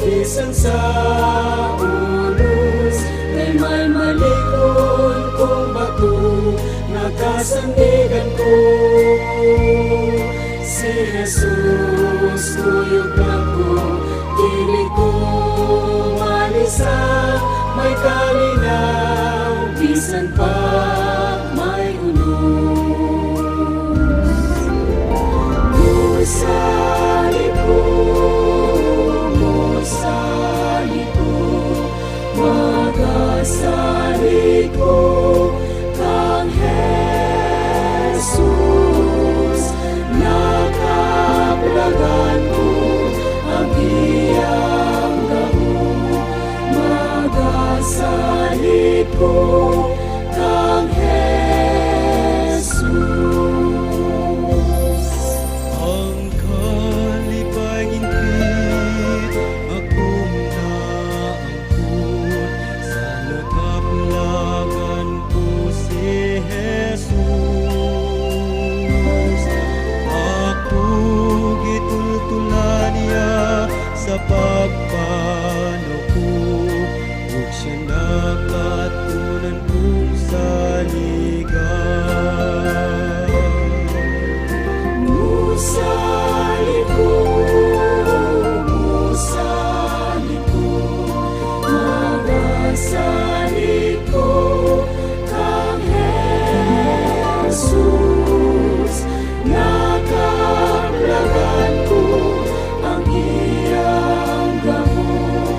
Bisan sa ulos, kay may malikon kong bato, nakasandigan ko. Si Jesus, tuyog ako, dili ko malisa, may kalinaw, bisan pa may unos. Magasali ko kang Jesus, nakablagan ko ang iyang gahom. Magasali ko kang Jesus. Ang kalipay-inggit akong naangkon, sa nakapulagan ko si Jesus. Ako gitultulan niya sa pagpanaw ko, ug siya nakatunan kong saligan. Musali ko, magasali ko kang Jesus, nakablagan ko ang iyang gahom.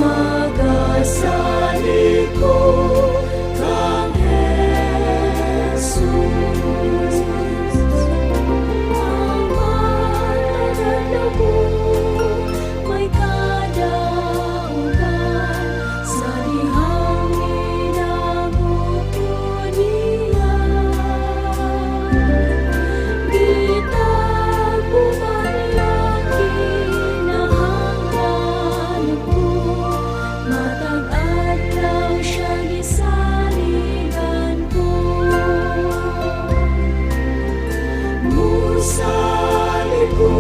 Magasali ko kang Jesus. Ang matagal ako may kadaugan, sa dihang inabot ko niya. Bitag bumanlang kinahanglan ko, matag adlaw siya gisaligan ko. Musali ko,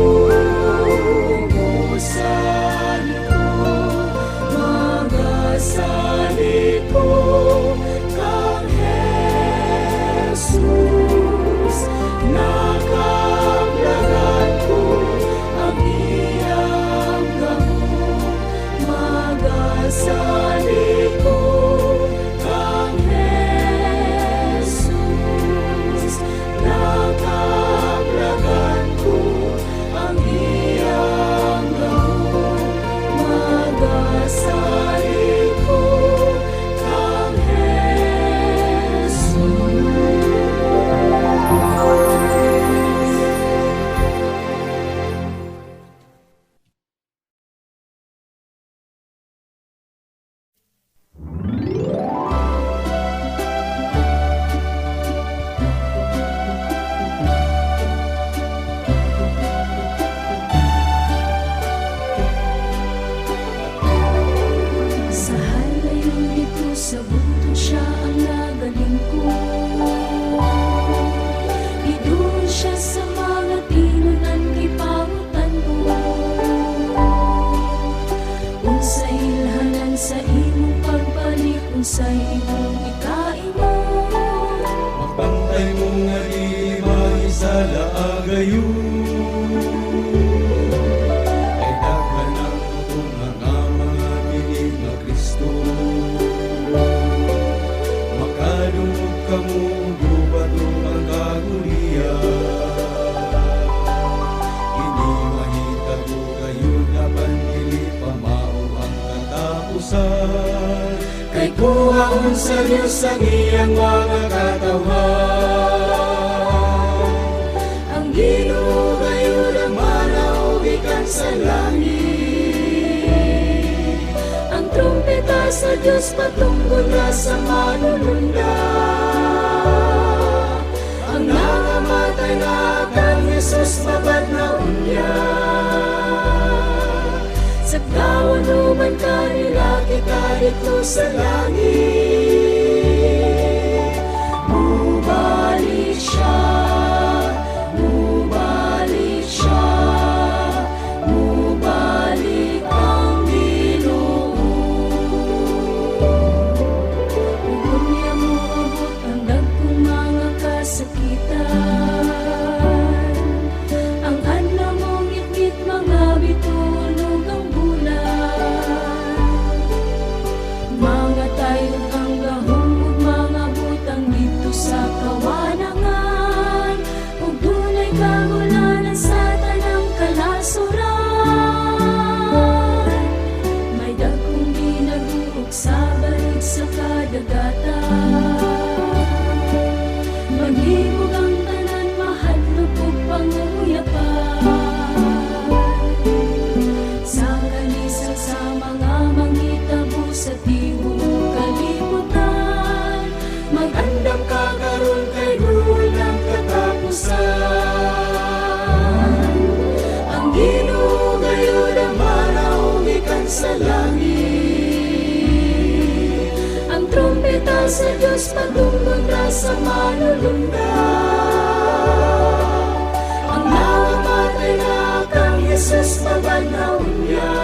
magasali ko kang Jesus, nakablagan ko ang iyang gahom. Magasali ko kang Jesus, nakablagan ko ang gayon ay daghan ang utong nga mga binig nga Kristo. Makadungog kamo gubado ang kagulian, kini mahitabo gayon apan dili pa mao ang katapusan. Kay kuhaon sa Dios ang iyang mga katawhan, ang Ginoo gayon ang manaog ikan sa langit. Ang trumpeta sa Diyos patungkol na sa manununda. Ang nangamatay na kang Jesus mabad na unya. Sa kawan uman kanila kita dito sa langit. Mubalik siya, mubalik siya, mubalik ang Ginoo. Ugod niya mo abot ang dagkong mga kasakitan. Ang anla mong ngit-ngit mga bitulog ang bulan. Mga tayo ang gahong ug mga butang dito sa kawanangan. Ug dunay kagulanan sa tanang kalasuran. May dagkong ginaguok sa balig sa kadagatan. Maghimog ang tanan mahadlok ug panguyapan. Sa kalisang sa mga mangitabo sa tibuok kalibutan. Mag-andam ka karon kay duol ng katapusan. Ang Ginoo gayon ang manaog ikan sa langit. Ang trumpeta sa Diyos patungkol na sa manununda. Ang nangamatay na kang Jesus mabad na unya.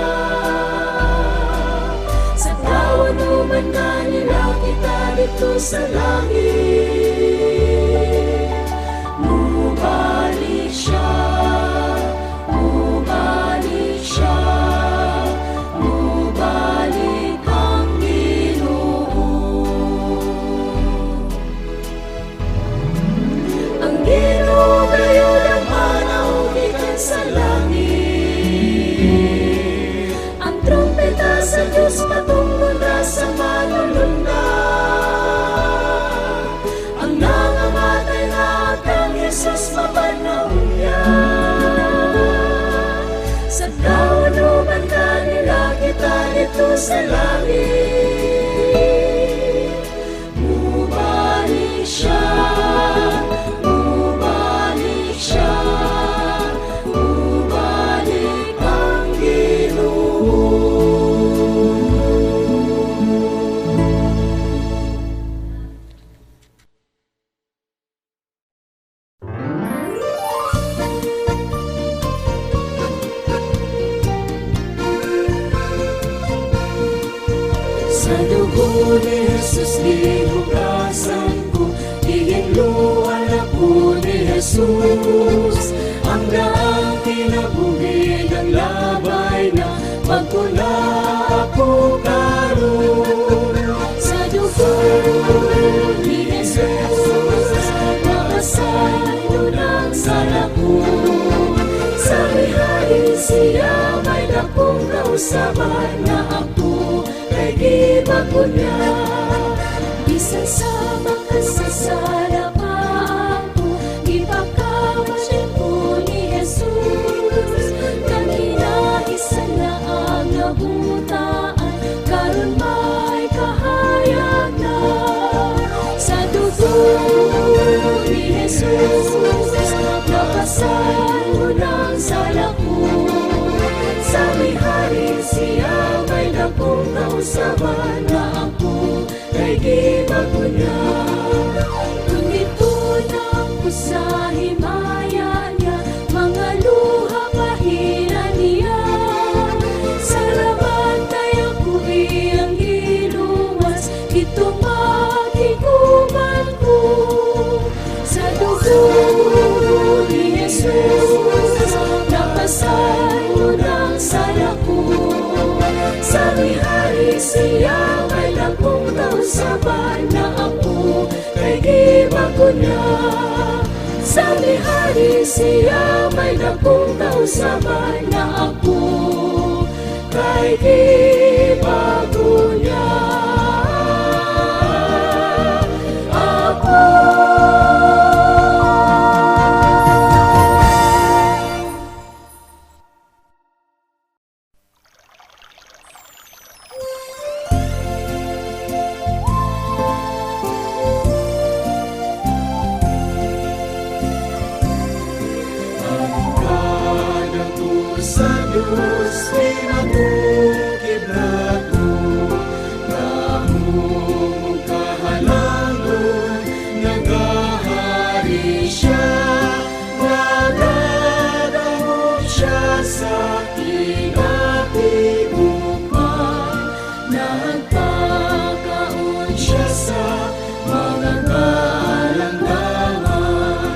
Sa kawan uman kanila kita dito sa langit. Mubalik siya, mubalik siya, mubalik ang Ginoo. Ang Ginoo gayon ang manaog ikan sa langit. Ang trumpeta sa Diyos patungkol na sa manununda. Ang nangamatay na kang Jesus mabad na unya. Sa kawan uman kanila kita dito sa langit. Mubalik siya, mubalik siya, mubalik ang Ginoo. Sa dugo ni Jesus nilugasan ko, ihinluan ako ni Jesus. Ang daang kinabuhi ng labay na pagkula ako karon. Sa dugo ni Jesus nakasaylo ng salakon. Sa bihain siya may dakong kausaban na ako kay gibago niya. Bisan sa makasasala pa ako, ipakamasyan ko ni Jesus. Kanina isa na ang nabutaan, karon may kahayag na. Sa dugo ni Jesus nakasalo ng salakon. Sa bihari siya may dakong kausaban na ako kay gibago niya. Kung ito na ako sa himaya niya, mga luha kahina niya. Salamat tayo ko iyang giluwas, ito makikuman ko. Sa dugo ni Jesus Jesus, napasayod ang saya ko. Sa hari siya may lakong kausapay na ako kay gibago niya. Sa hari siya may lakong kausapay na ako kay gibago niya. Kadako sa Diyos, pinatukib na to. Kahong kahalangon, nagahari siya. Nagdadamog siya sa kinatibukman. Nagkakaon Siya sa mga kalandangan.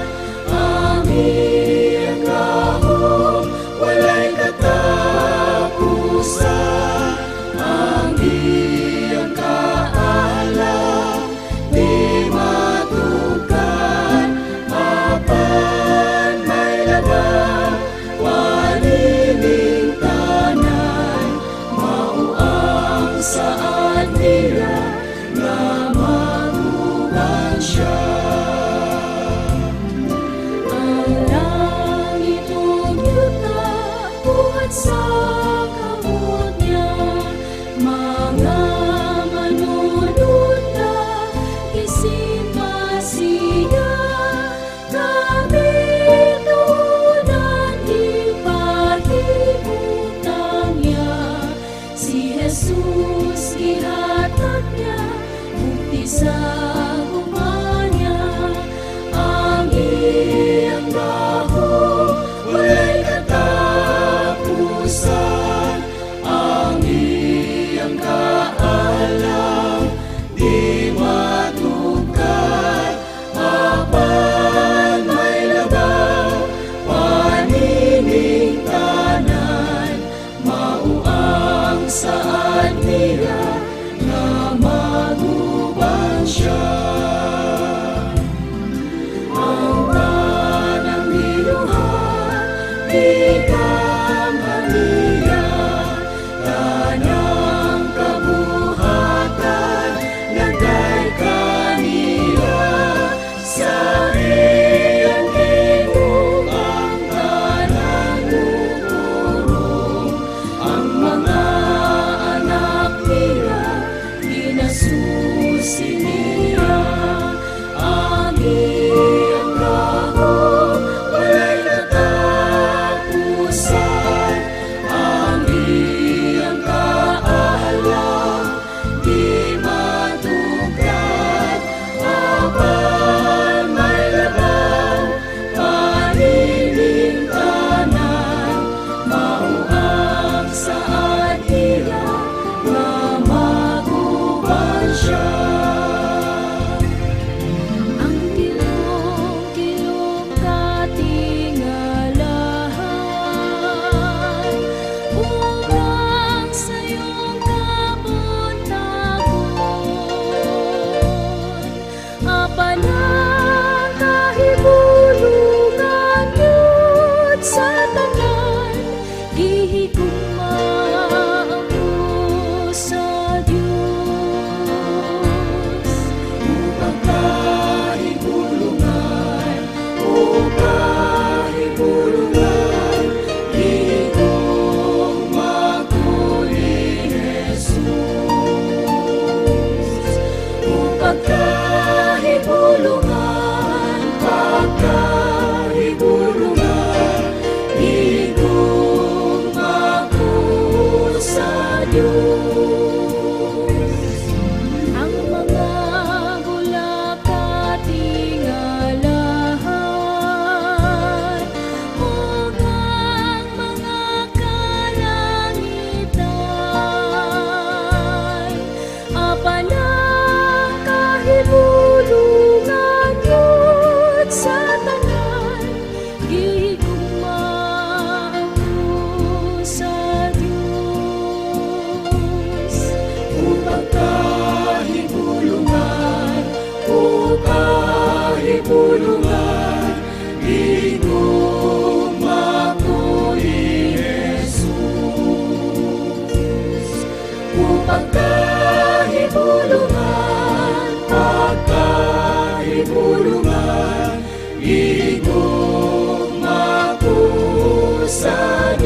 Aming kahong walay katapusan. Ang iyang kaalam di matukan. Apan may laban, walini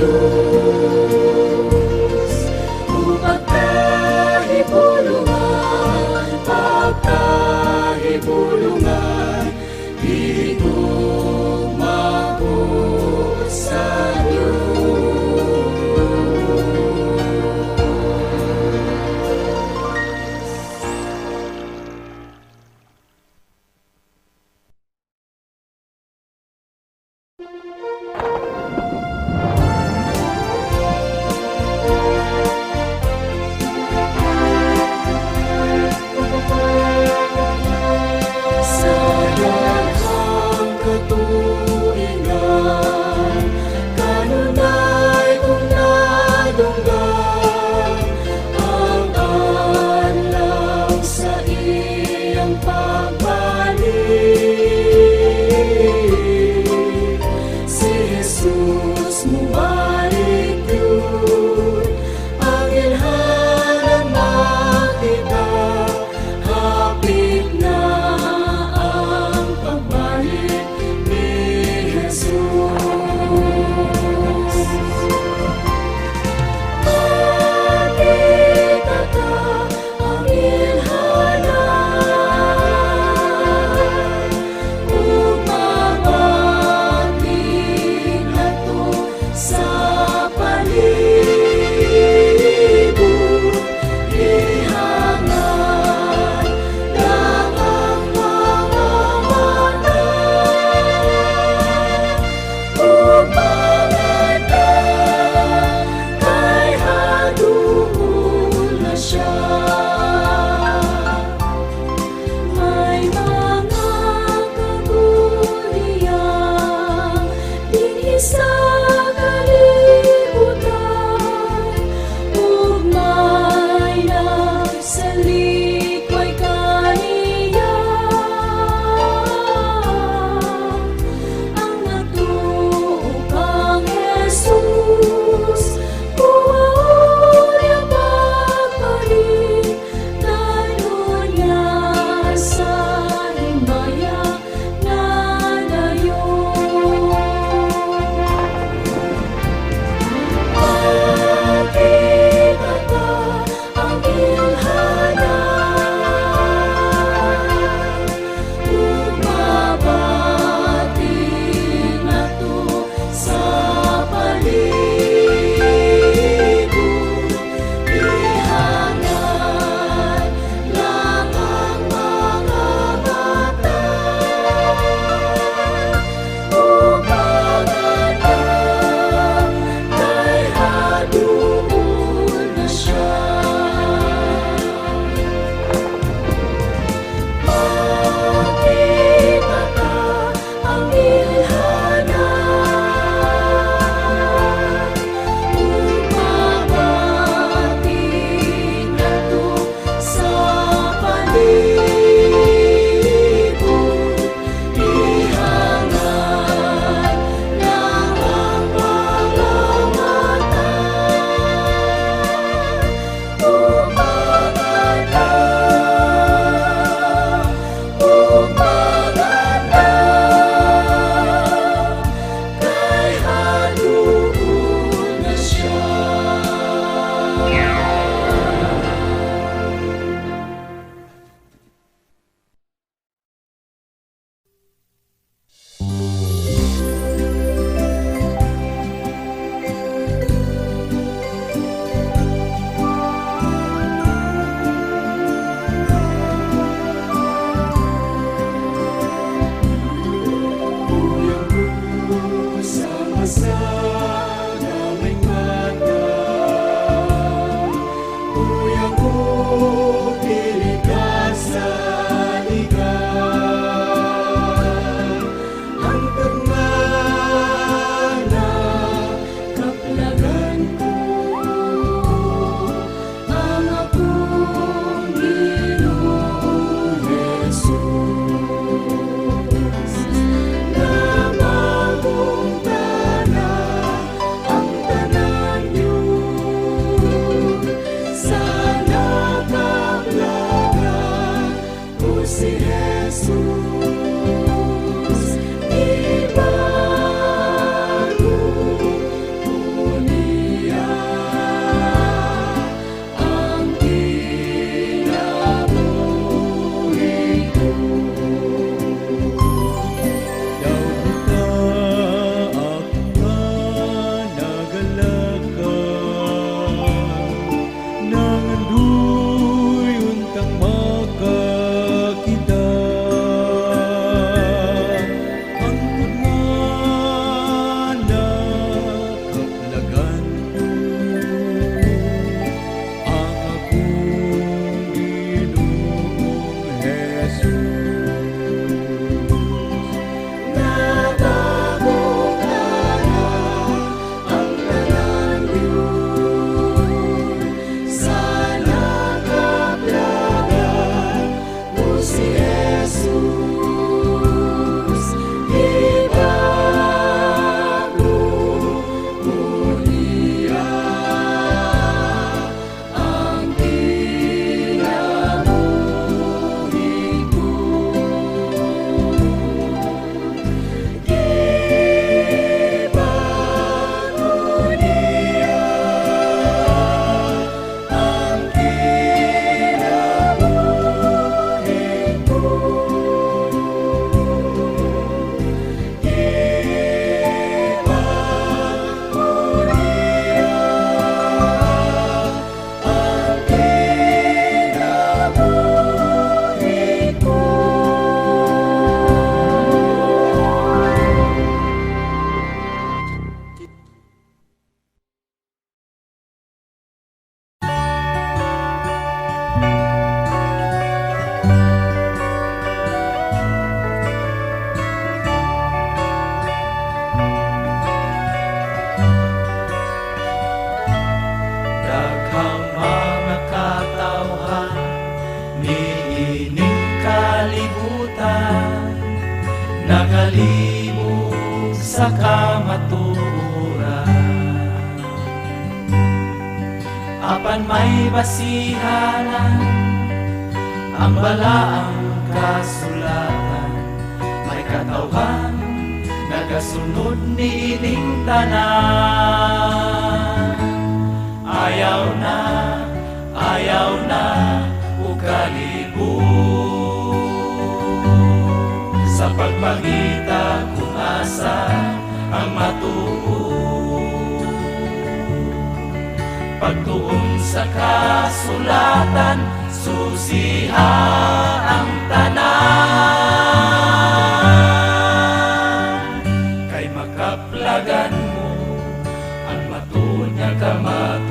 Diyos. Pagkahibulungan, higugma ko sa Sayang katuigan, kanunay kong nadunggan ang adlaw sa iyang pagbalik. Si Jesus mubalik yun, ang ilhanan makita, hapit na ang pagbalik ni Jesus. Makita ka ang ilhanan, umabati na to sa palibot. Ihangan lang ang mga mata, umanganda kay hadungol na siya. May mga kaguliyang dinhi sa kalibutan, ugmay na sa likway kaniya. Ang natuo kang Jesus, buhaw niya pagbalik, dayon niya sa himaya na dayon. Makita ka ang ilhanan, umabati na to sa palibot. Ihangan lang ang mga mata, umanganda kay hadungol na siya. Makita ka ang ilhanan, umabati na to sa palibot. Ihangan lang ang mga mata, umanganda, umanganda kay hadungol na siya. Uyang ko sa masa na may mata, uyang ko dili ka sa ligan, hangtod man na kaplagan ko ang akong Ginoong Jesus. Namangong tanan maturan. Apan may basihanan, ang balaang kasulatan, may katawhan, nagasunod ni ining tanan. Ayaw na, ukalibog, sa pagpangita kung asa ang matuon. Pagtuon sa kasulatan, susiha ang tanan. Kay makaplagan mo ang matuon nga kamatuoran.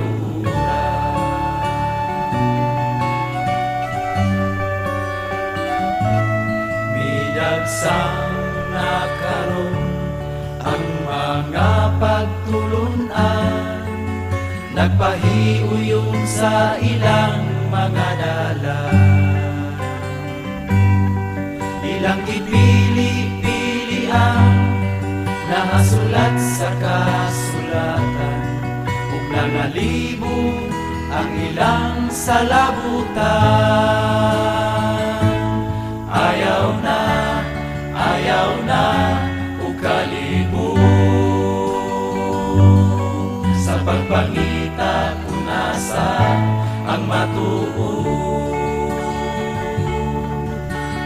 Midagsang nakaroon ang mga pagtulunan, nagpahiuyon sa ilang mga dala. Ilang ipili-pili ang nahasulat sa kasulatan, ug nangalibog ang ilang salabutan. Ayaw na, ukalibog, sa pagpangita kung nasa ang matuon.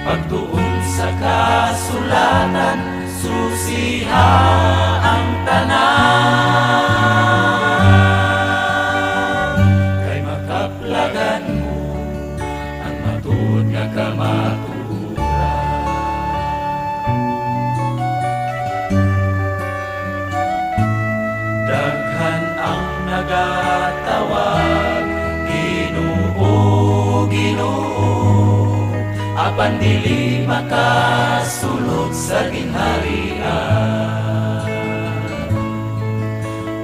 Pagtuon sa kasulatan, susiha ang tanan. Kay makaplagan mo ang matuod nga kamatuoran. Daghan ang nagatawag, Ginoo, Ginoo, apan dili makasulod sa gingharian.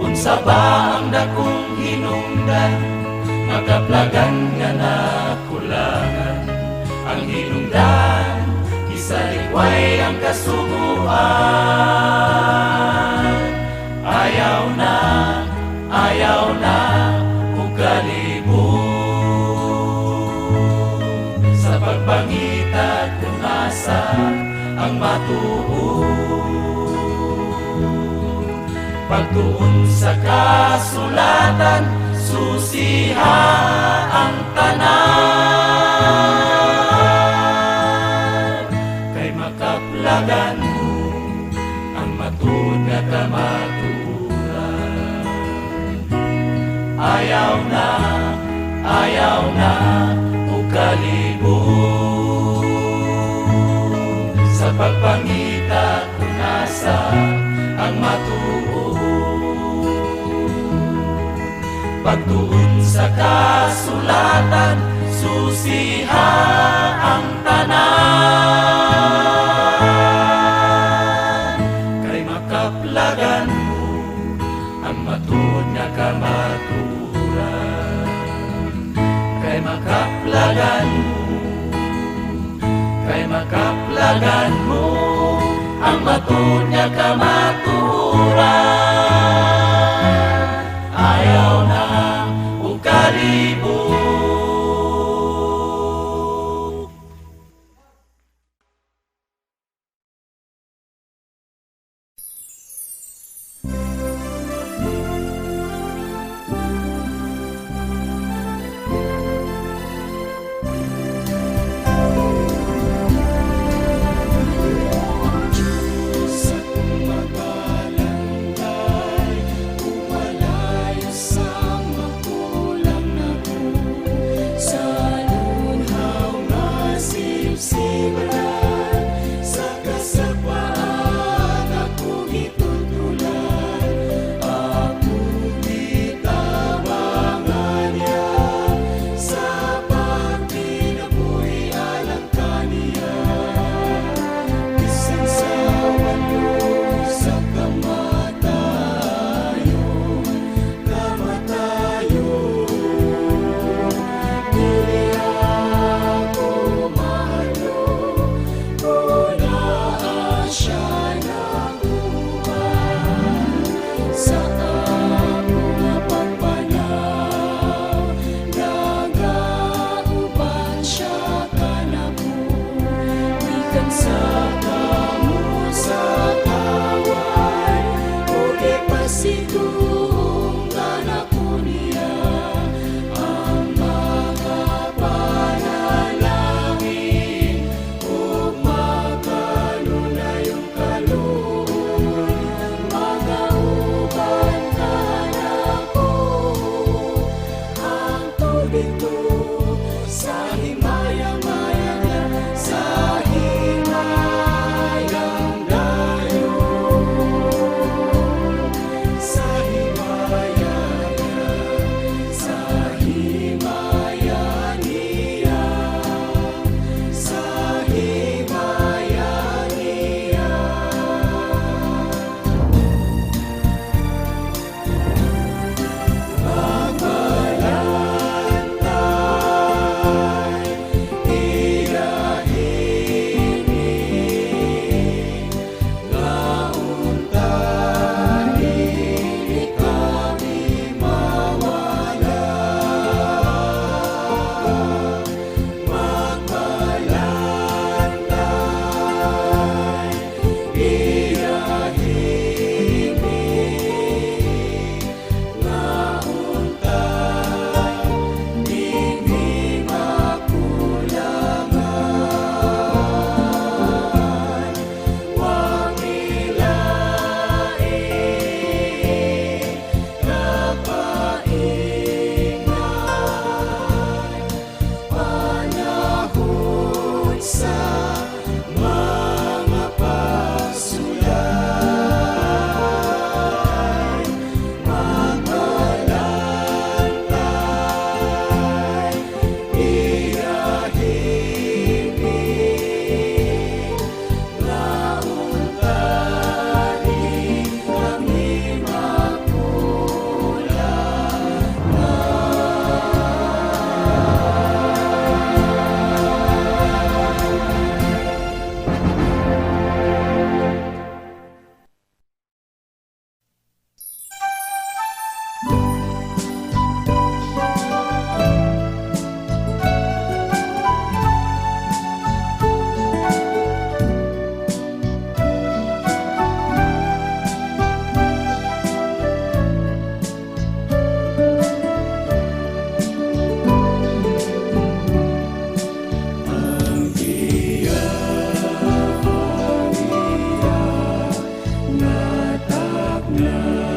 Unsa ba ang dakong hinungdan, makaplagan nga nakulangan. Ang hinungdan, isalikway ang kasuguan. Ayaw na, ukalibog, sa pagpangita kung asa ang matuon. Pagtuon sa kasulatan, susiha ang tanan. Kay makaplagan mo ang matuod nga kamatuoran. Ayaw na, ukalibog, sa pagpangita kung nasa ang matuon. Pagtuon sa kasulatan, susiha ang tanan. Kay makaplagan mo ang matuod nga kamatuoran. Kay makaplagan mo ang matuod nga kamatuoran. Ayaw na, ukalibog. Sa magbalang Pilipinas.